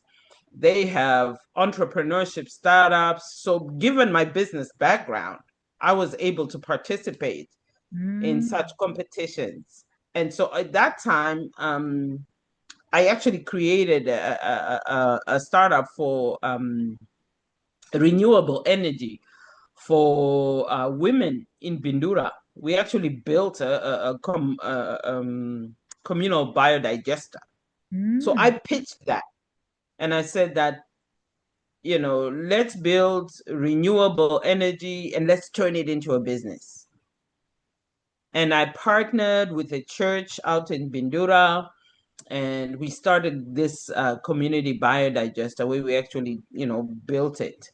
they have entrepreneurship startups. So given my business background, I was able to participate in such competitions. And so at that time, I actually created a startup for renewable energy for women in Bindura. We actually built a communal biodigester. So I pitched that, and I said that, let's build renewable energy and let's turn it into a business. And I partnered with a church out in Bindura, and we started this community biodigester where we actually, built it.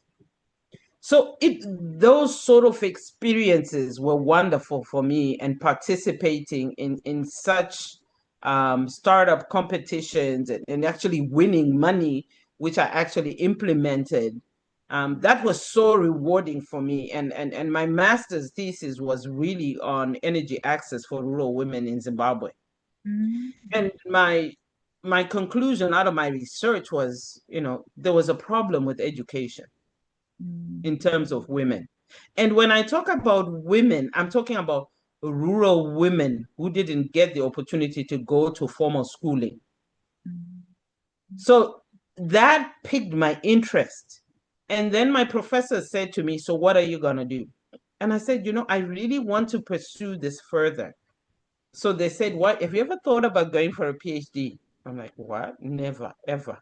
So those sort of experiences were wonderful for me, and participating in such startup competitions and actually winning money, which I actually implemented. That was so rewarding for me. And my master's thesis was really on energy access for rural women in Zimbabwe. And my conclusion out of my research was, there was a problem with education in terms of women. And when I talk about women, I'm talking about rural women who didn't get the opportunity to go to formal schooling. So that piqued my interest. And then my professor said to me, so what are you going to do? And I said, I really want to pursue this further. So they said, what, have you ever thought about going for a PhD? I'm like, what? Never, ever.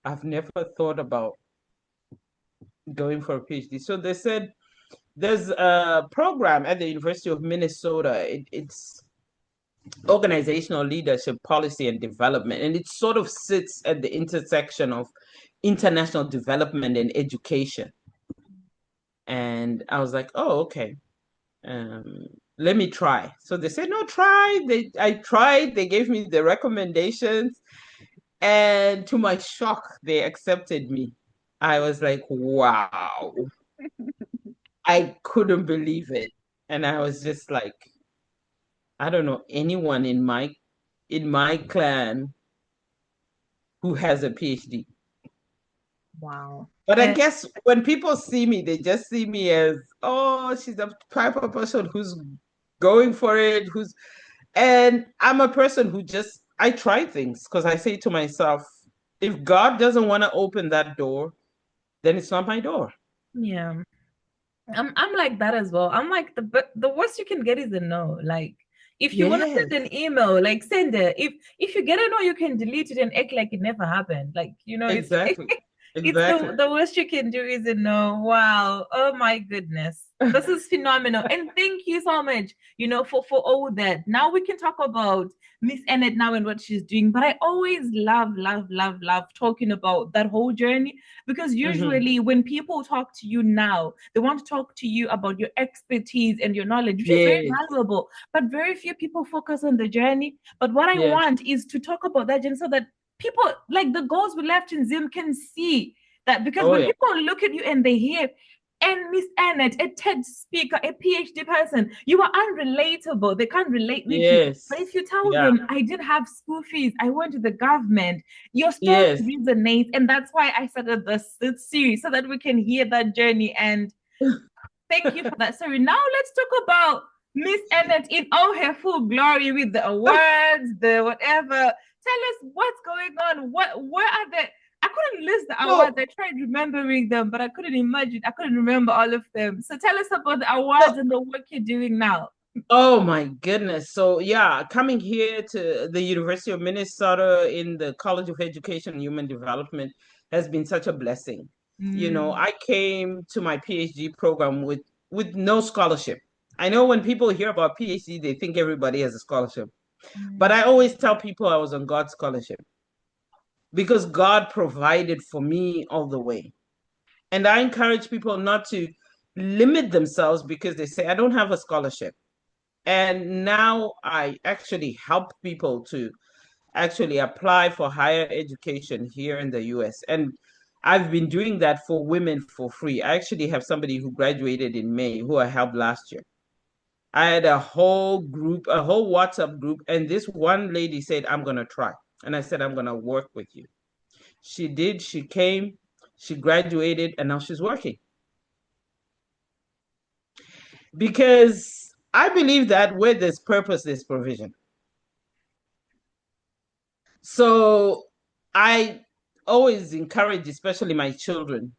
I've never thought about going for a PhD. So they said, there's a program at the University of Minnesota. It's organizational leadership, policy, and development. And it sort of sits at the intersection of international development and education. And I was like, oh, okay. Let me try. So they said, no, try. I tried. They gave me the recommendations. And to my shock, they accepted me. I was like, wow. I couldn't believe it. And I was just like, I don't know anyone in my clan who has a PhD. Wow. But I guess when people see me, they just see me as, oh, she's a type of person who's going for it, and I'm a person who I try things because I say to myself, if God doesn't want to open that door, then it's not my door. Yeah. I'm like that as well. I'm like the worst you can get is a no. Like if you want to send an email, like send it. If you get a no, you can delete it and act like it never happened. Like, Exactly. it's Exactly. the worst you can do is a no. Wow. Oh my goodness. This is phenomenal. And thank you so much, for all that. Now we can talk about Miss Enet now and what she's doing. But I always love talking about that whole journey, because usually when people talk to you now, they want to talk to you about your expertise and your knowledge, which is very valuable. But very few people focus on the journey. But what I want is to talk about that journey so that people, like the goals we left in Zim, can see that, because when people look at you and they hear, and Miss Enet, a TED speaker, a PhD person, you are unrelatable. They can't relate with you. But if you tell them, I did have school fees, I went to the government, your story resonates. And that's why I started this series, so that we can hear that journey. And thank you for that. Sorry, now let's talk about Miss Enet in all her full glory, with the awards, the whatever. Tell us what's going on. Where are the couldn't list the So, awards. I tried remembering them, but I couldn't remember all of them. So tell us about the so awards and the work you're doing now. oh my goodness. So yeah, coming here to the University of Minnesota in the College of Education and Human Development has been such a blessing. You know, I came to my PhD program with no scholarship. I know when people hear about PhD, they think everybody has a scholarship. But I always tell people I was on God's scholarship because God provided for me all the way. And I encourage people not to limit themselves because they say, I don't have a scholarship. And now I actually help people to actually apply for higher education here in the US. And I've been doing that for women for free. I actually have somebody who graduated in May who I helped last year. I had a whole group, a whole WhatsApp group, and this one lady said, I'm going to try. And I said, I'm going to work with you. She did. She came, she graduated, and now she's working. Because I believe that where there's purpose, there's provision. So I always encourage, especially my children,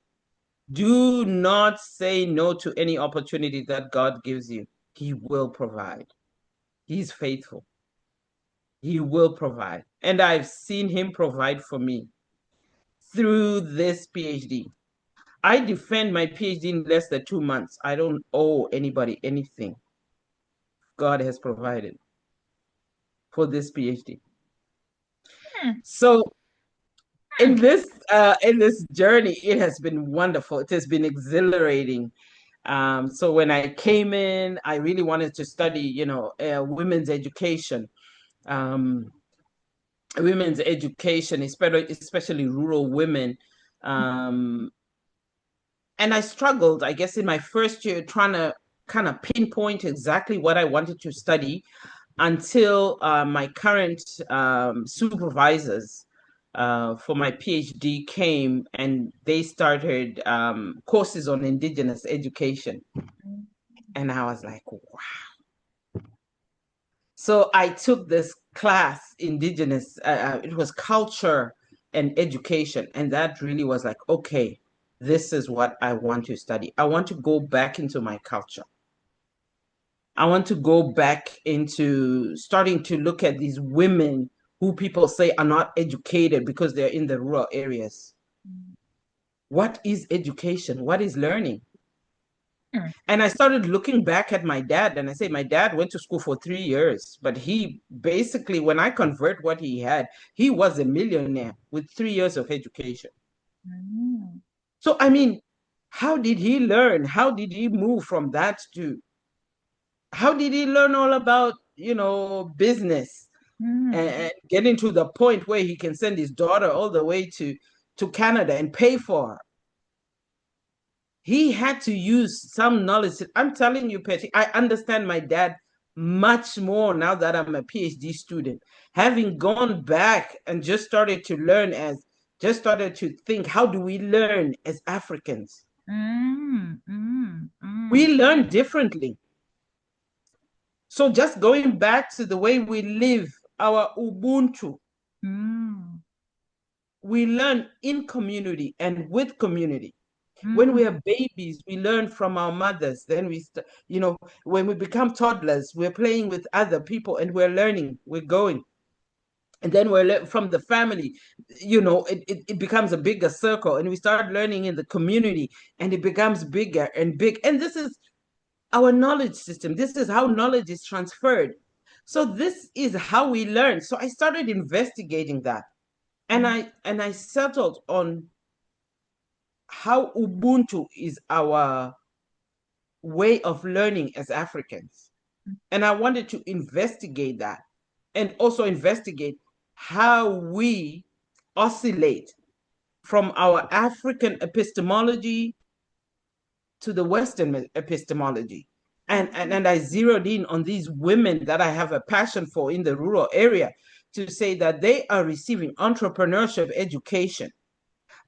do not say no to any opportunity that God gives you. He will provide. He's faithful. He will provide. And I've seen him provide for me through this PhD. I defend my PhD in less than 2 months. I don't owe anybody anything. God has provided for this PhD. So in this journey, it has been wonderful. It has been exhilarating. So when I came in, I really wanted to study, women's education, especially rural women. And I struggled, I guess, in my first year trying to kind of pinpoint exactly what I wanted to study until my current supervisors for my PhD came and they started courses on Indigenous education. And I was like, wow. So I took this class, Indigenous, it was culture and education. And that really was like, okay, this is what I want to study. I want to go back into my culture. I want to go back into starting to look at these women who people say are not educated because they're in the rural areas. What is education? What is learning? And I started looking back at my dad and I say, my dad went to school for 3 years, but he basically, when I convert what he had, he was a millionaire with 3 years of education. So, I mean, how did he learn? How did he move from that to, how did he learn all about, business and getting to the point where he can send his daughter all the way to Canada and pay for her? He had to use some knowledge. I'm telling you, Patty, I understand my dad much more now that I'm a PhD student. Having gone back and just started to think, how do we learn as Africans? We learn differently. So just going back to the way we live, our Ubuntu, we learn in community and with community. When we are babies, we learn from our mothers. Then when we become toddlers, we're playing with other people and we're learning, we're going. And then we're from the family, it becomes a bigger circle and we start learning in the community and it becomes bigger and big. And this is our knowledge system. This is how knowledge is transferred. So this is how we learn. So I started investigating that. And I settled on how Ubuntu is our way of learning as Africans. And I wanted to investigate that and also investigate how we oscillate from our African epistemology to the Western epistemology. And I zeroed in on these women that I have a passion for in the rural area to say that they are receiving entrepreneurship education.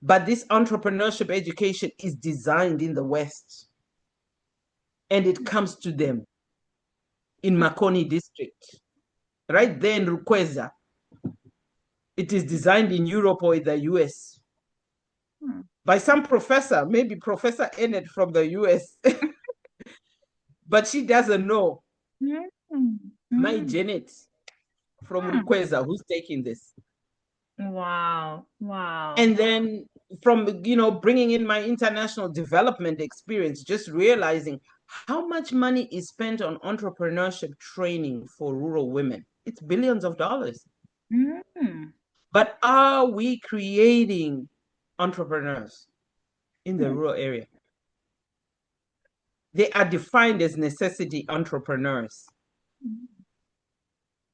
But this entrepreneurship education is designed in the West. And it comes to them in Makoni district, right there in Rukweza. It is designed in Europe or in the US. by some professor, maybe Professor Enet from the US. But she doesn't know my Janet from Rukweza who's taking this. Wow. Wow. And then from, bringing in my international development experience, just realizing how much money is spent on entrepreneurship training for rural women. It's billions of dollars. But are we creating entrepreneurs in the rural area? They are defined as necessity entrepreneurs.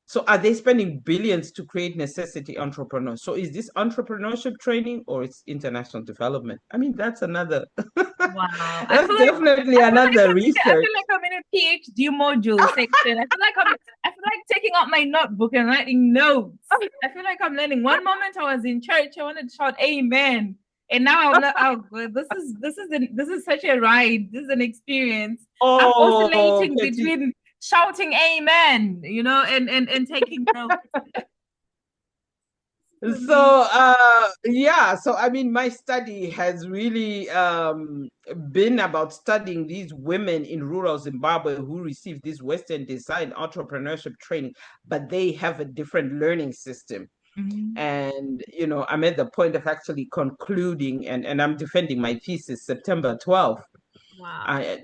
So are they spending billions to create necessity entrepreneurs? So is this entrepreneurship training or it's international development? I mean, that's another. Wow. That's definitely another research. I feel like I'm in a PhD module section. I feel like taking out my notebook and writing notes. I feel like I'm learning. One moment I was in church, I wanted to shout amen. And now I'm like, oh, this is such a ride. This is an experience. I'm oscillating between shouting amen, and taking notes. So I mean, my study has really been about studying these women in rural Zimbabwe who receive this Western design entrepreneurship training, but they have a different learning system. And I'm at the point of actually concluding, and I'm defending my thesis September 12th. Wow.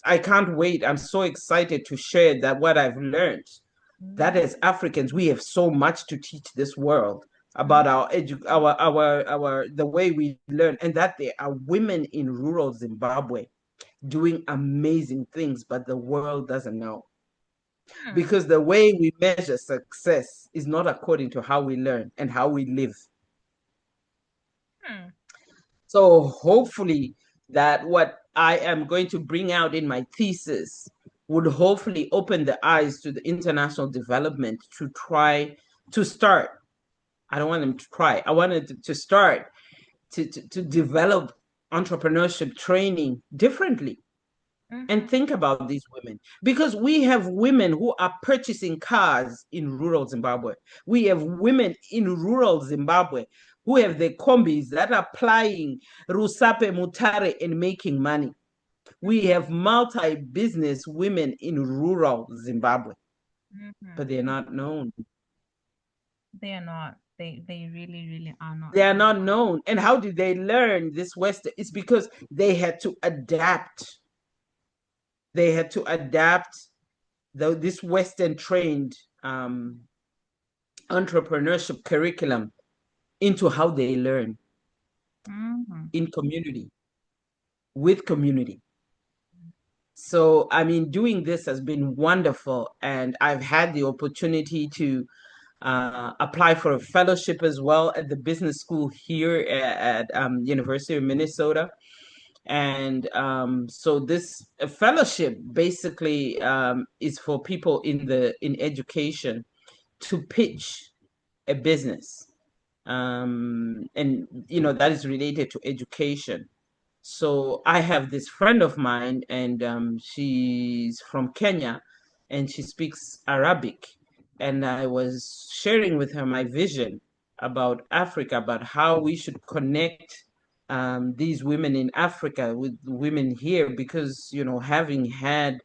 I can't wait. I'm so excited to share that what I've learned. That as Africans, we have so much to teach this world about the way we learn, and that there are women in rural Zimbabwe doing amazing things, but the world doesn't know. Because the way we measure success is not according to how we learn and how we live. So hopefully that what I am going to bring out in my thesis would hopefully open the eyes to the international development to try to start. I don't want them to try. I wanted to start to develop entrepreneurship training differently. And think about these women, because we have women who are purchasing cars in rural Zimbabwe. We have women in rural Zimbabwe who have the combis that are plying Rusape Mutare and making money. We have multi-business women in rural Zimbabwe, but they're not known. They are not. They really, really are not. They are not known. And how did they learn this Western? It's because they had to adapt. They had to adapt this Western trained entrepreneurship curriculum into how they learn in community, with community. So, I mean, doing this has been wonderful. And I've had the opportunity to apply for a fellowship as well at the business school here at University of Minnesota. And so this fellowship basically is for people in education to pitch a business. And, that is related to education. So I have this friend of mine, and she's from Kenya, and she speaks Arabic. And I was sharing with her my vision about Africa, about how we should connect these women in Africa with women here, because, having had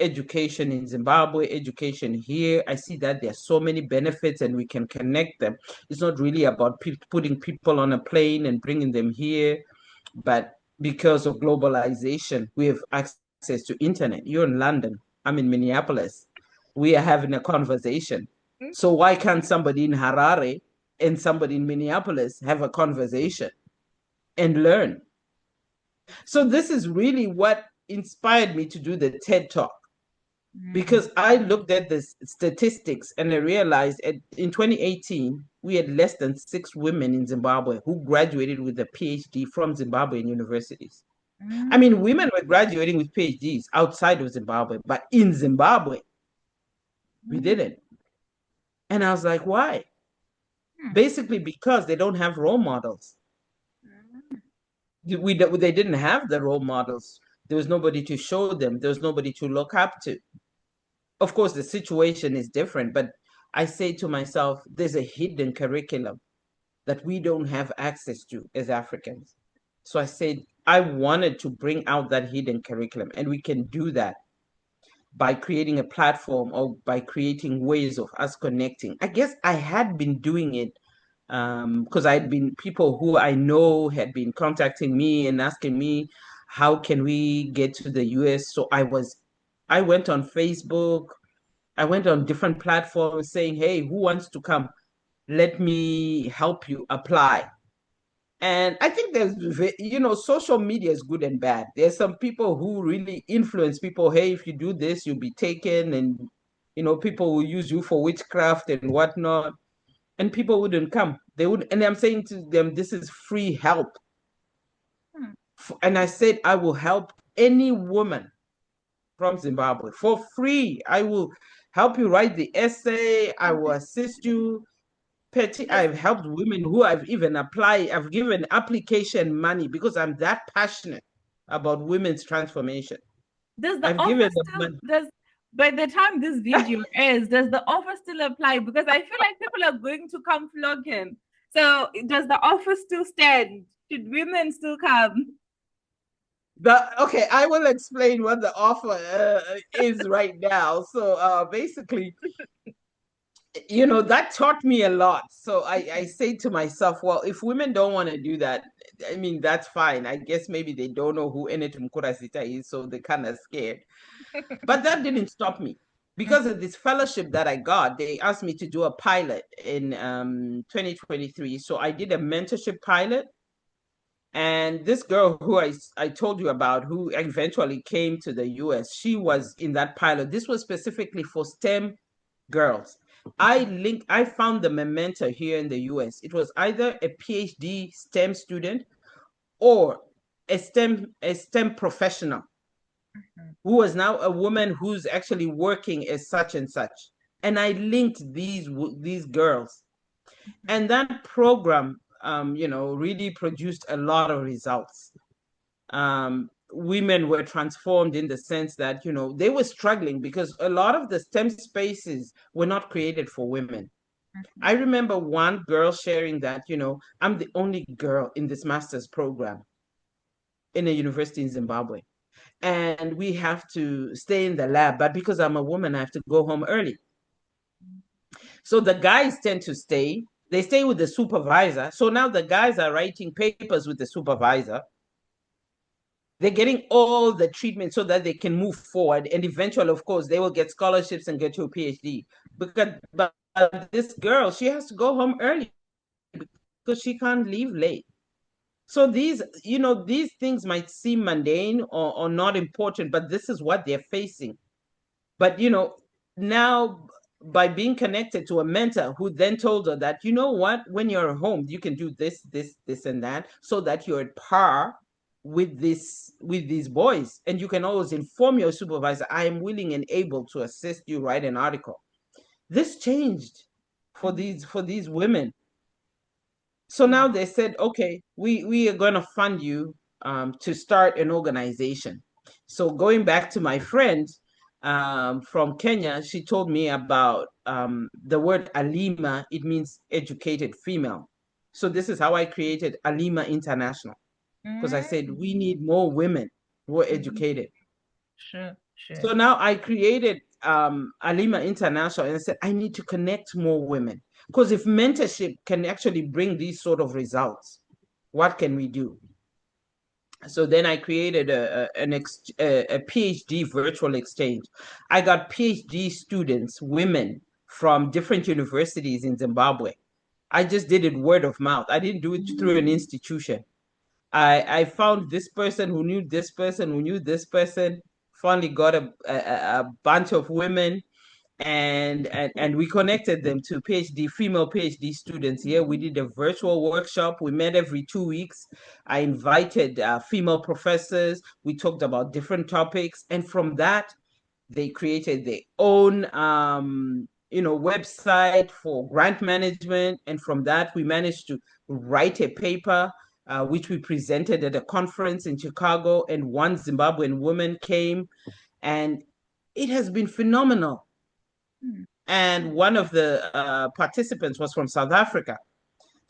education in Zimbabwe, education here, I see that there are so many benefits and we can connect them. It's not really about putting people on a plane and bringing them here, but because of globalization, we have access to internet. You're in London, I'm in Minneapolis. We are having a conversation. So why can't somebody in Harare and somebody in Minneapolis have a conversation and learn? So this is really what inspired me to do the TED Talk, because I looked at the statistics and I realized in 2018, we had less than 6 women in Zimbabwe who graduated with a PhD from Zimbabwean universities. I mean, women were graduating with PhDs outside of Zimbabwe, but in Zimbabwe, we didn't. And I was like, why? Basically, because they don't have role models. They didn't have the role models. There was nobody to show them. There was nobody to look up to. Of course, the situation is different, but I say to myself, there's a hidden curriculum that we don't have access to as Africans. So I said, I wanted to bring out that hidden curriculum, and we can do that by creating a platform or by creating ways of us connecting. I guess I had been doing it because I had been, people who I know had been contacting me and asking me, how can we get to the US? So I went on Facebook, I went on different platforms saying, hey, who wants to come? Let me help you apply. And I think social media is good and bad. There's some people who really influence people. Hey, if you do this, you'll be taken. And, people will use you for witchcraft and whatnot. And people wouldn't come. They would. And I'm saying to them, this is free help. And I said, I will help any woman from Zimbabwe for free. I will help you write the essay. I will assist you. I've helped women who I've even applied. I've given application money because I'm that passionate about women's transformation. Does the offer still, by the time this video airs, does the offer still apply? Because I feel like people are going to come flocking. So does the offer still stand? Should women still come? Okay, I will explain what the offer is right now. So basically, that taught me a lot. So I say to myself, well, if women don't want to do that, I mean, that's fine. I guess maybe they don't know who Enet Mukurazita is, so they're kind of scared. But that didn't stop me. Because of this fellowship that I got, they asked me to do a pilot in 2023. So I did a mentorship pilot. And this girl who I told you about, who eventually came to the US, she was in that pilot. This was specifically for STEM girls. I found the mentor here in the US. It was either a PhD STEM student or a STEM professional who was now a woman who's actually working as such and such. And I linked these girls. And that program, really produced a lot of results. Women were transformed in the sense that, they were struggling because a lot of the STEM spaces were not created for women. I remember one girl sharing that, I'm the only girl in this master's program in a university in Zimbabwe. And we have to stay in the lab, but because I'm a woman, I have to go home early. So the guys tend to stay. They stay with the supervisor. So now the guys are writing papers with the supervisor. They're getting all the treatment so that they can move forward. And eventually, of course, they will get scholarships and get to a PhD. But this girl, she has to go home early because she can't leave late. So these things might seem mundane or not important, but this is what they're facing. But, now by being connected to a mentor who then told her that, you know what, when you're at home, you can do this, and that, so that you're at par with these boys. And you can always inform your supervisor, I am willing and able to assist you write an article. This changed for these women. So now they said, okay, we are going to fund you to start an organization. So going back to my friend from Kenya, she told me about the word Alimah. It means educated female. So this is how I created Alimah International, because I said we need more women who are educated. Sure. So now I created Alimah International, and I said I need to connect more women, because if mentorship can actually bring these sort of results, what can we do? So then I created a PhD virtual exchange. I got PhD students, women from different universities in Zimbabwe. I just did it word of mouth. I didn't do it through an institution. I found this person who knew this person who knew this person, finally got a bunch of women, and we connected them to female PhD students here. We did a virtual workshop. We met every 2 weeks. I invited female professors. We talked about different topics. And from that, they created their own website for grant management. And from that, we managed to write a paper which we presented at a conference in Chicago, and one Zimbabwean woman came, and it has been phenomenal. And one of the participants was from South Africa.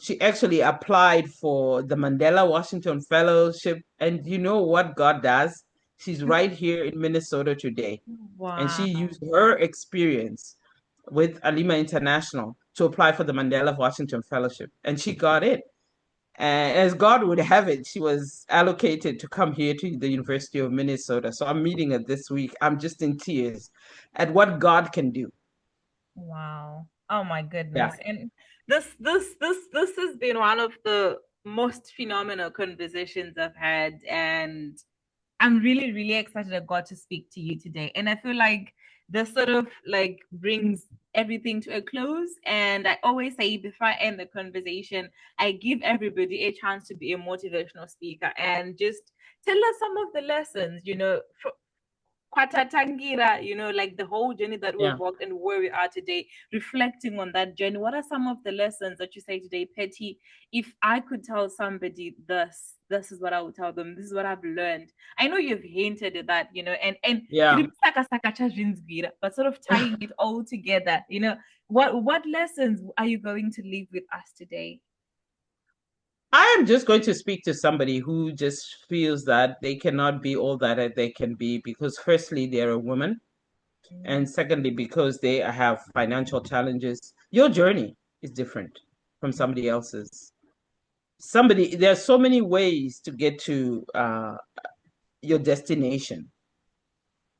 She actually applied for the Mandela Washington Fellowship. And you know what God does? She's right here in Minnesota today. And she Wow. used her experience with Alimah International to apply for the Mandela Washington Fellowship. And she got it. And as God would have it, she was allocated to come here to the University of Minnesota. So I'm meeting her this week. I'm just in tears at what God can do. Wow. Oh my Yeah. goodness. And this has been one of the most phenomenal conversations I've had. And I'm really, really excited I got to speak to you today. And I feel like this sort of like brings everything to a close. And I always say before I end the conversation, I give everybody a chance to be a motivational speaker and just tell us some of the lessons, Kwatatangira, like the whole journey that we've Yeah. walked and where we are today, reflecting on that journey. What are some of the lessons that you say today, Petty? If I could tell somebody this is what I would tell them. This is what I've learned. I know you've hinted at that, and Yeah. but sort of tying it all together, what lessons are you going to leave with us today? I am just going to speak to somebody who just feels that they cannot be all that they can be because, firstly, they're a woman, and secondly, because they have financial challenges. Your journey is different from somebody else's. There are so many ways to get to your destination.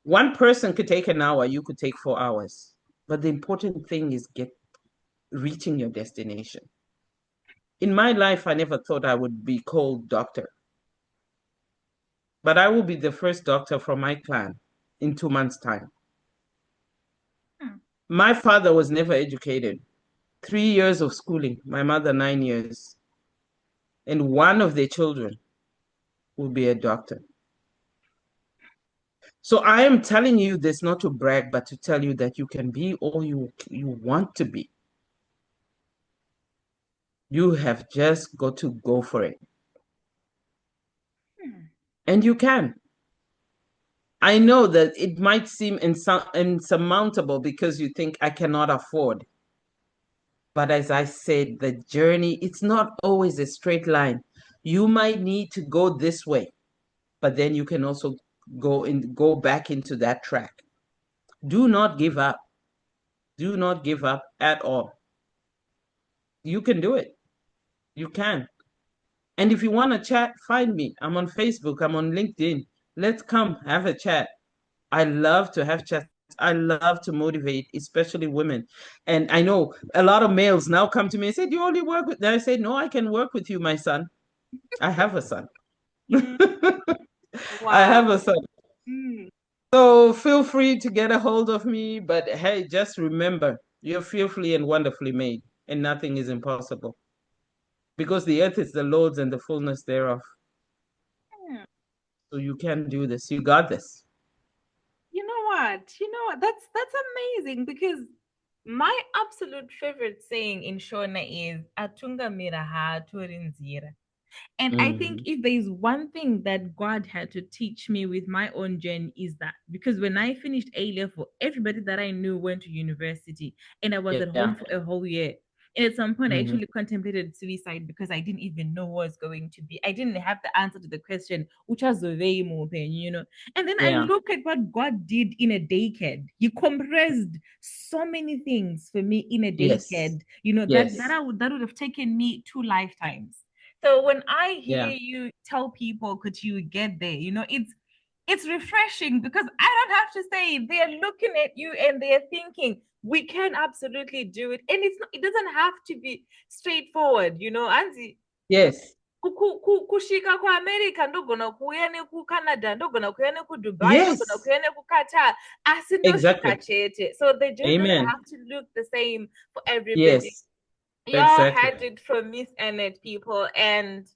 One person could take an hour, you could take 4 hours. But the important thing is reaching your destination. In my life, I never thought I would be called doctor. But I will be the first doctor from my clan in 2 months' time. My father was never educated. 3 years of schooling, my mother 9 years. And one of their children will be a doctor. So I am telling you this not to brag, but to tell you that you can be all you want to be. You have just got to go for it. And you can. I know that it might seem insurmountable because you think I cannot afford. But as I said, the journey, it's not always a straight line. You might need to go this way, but then you can also go back into that track. Do not give up. Do not give up at all. You can do it. You can. And if you want to chat, find me. I'm on Facebook. I'm on LinkedIn. Let's come have a chat. I love to have chats. I love to motivate, especially women. And I know a lot of males now come to me and say, "Do you only work with?" I say, "No, I can work with you, my son. I have a son. I Wow. have a son. Mm. So feel free to get a hold of me. But hey, just remember, you're fearfully and wonderfully made, and nothing is impossible because the earth is the Lord's and the fullness thereof. So you can do this. You got this." You know what? That's amazing because my absolute favorite saying in Shona is Atunga miraha turinzira. And I think Mhm. if there's one thing that God had to teach me with my own journey is that because when I finished A level, everybody that I knew went to university and I was at home Yeah. for a whole year. And at some point, I Mhm. actually contemplated suicide because I didn't even know what was going to be. I didn't have the answer to the question, which was very open. And then I Yeah. look at what God did in a decade. He compressed so many things for me in a Yes. decade, Yes. that would have taken me 2 lifetimes. So when I hear Yeah. you tell people, could you get there? It's refreshing because I don't have to say it. They're looking at you and they're thinking, we can absolutely do it. And it doesn't have to be straightforward, Anzi. Yes. Kushika kuamerica ndogona kuuya nekucanada ndogona kuuya nekudubai ndogona Yes. kuuya nekuqatar asi ndosvika Exactly. chete, so the journey doesn't Amen. have to look the same for everybody. Yes. Y'all Exactly. had it from Miss Enet, people. And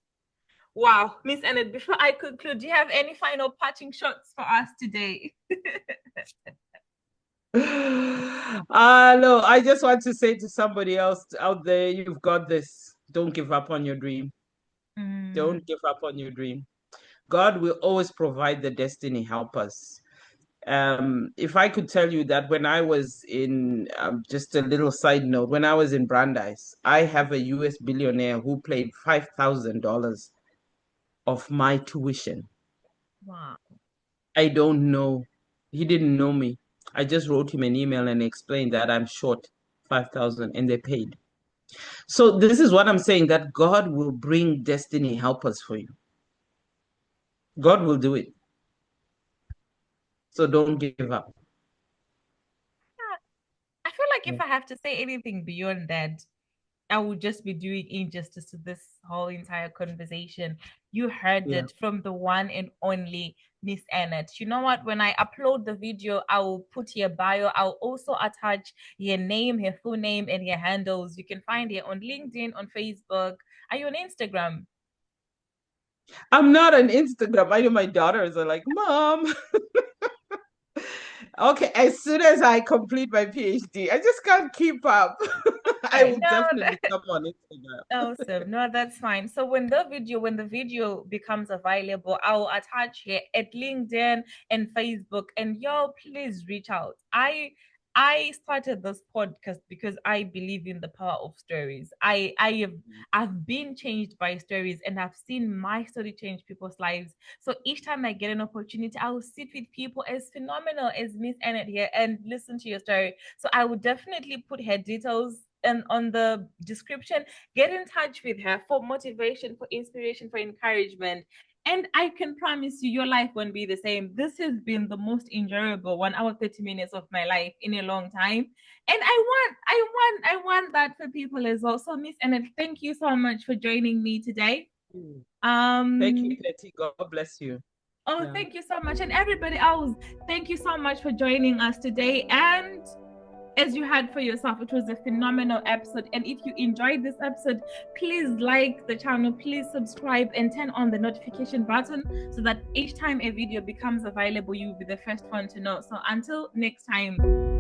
wow, Miss Enet, before I conclude, do you have any final parting shots for us today? No, I just want to say to somebody else out there, you've got this. Don't give up on your dream. Mm, Don't give up on your dream. God will always provide the destiny helpers. If I could tell you that when I was in, just a little side note, when I was in Brandeis, I have a US billionaire who paid $5,000 of my tuition. Wow. I don't know. He didn't know me. I just wrote him an email and explained that I'm short 5,000 and they paid. So this is what I'm saying, that God will bring destiny helpers for you. God will do it. So don't give up. I feel like if I have to say anything beyond that, I would just be doing injustice to this whole entire conversation. You heard Yeah. it from the one and only Miss Enet. You know what? When I upload the video, I will put your bio. I'll also attach your name, her full name, and your handles. You can find her on LinkedIn, on Facebook. Are you on Instagram? I'm not on Instagram. I know my daughters are like, Mom. Okay, as soon as I complete my PhD, I just can't keep up. I I will know. definitely come on Instagram. Awesome. No, that's fine. So when the video becomes available, I'll attach here at LinkedIn and Facebook. And y'all, please reach out. I started this podcast because I believe in the power of stories. I've been changed by stories and I've seen my story change people's lives. So each time I get an opportunity, I will sit with people as phenomenal as Miss Annette here and listen to your story. So I would definitely put her details and on the description. Get in touch with her for motivation, for inspiration, for encouragement. And I can promise you, your life won't be the same. This has been the most enjoyable 1 hour, 30 minutes of my life in a long time. And I want that for people as well. So, Miss Annette, thank you so much for joining me today. Thank you, Um, Betty. God bless you. oh, Yeah. thank you so much. And everybody else, thank you so much for joining us today. And as you heard for yourself, it was a phenomenal episode. And if you enjoyed this episode, please like the channel, please subscribe and turn on the notification button so that each time a video becomes available, you'll be the first one to know. So until next time.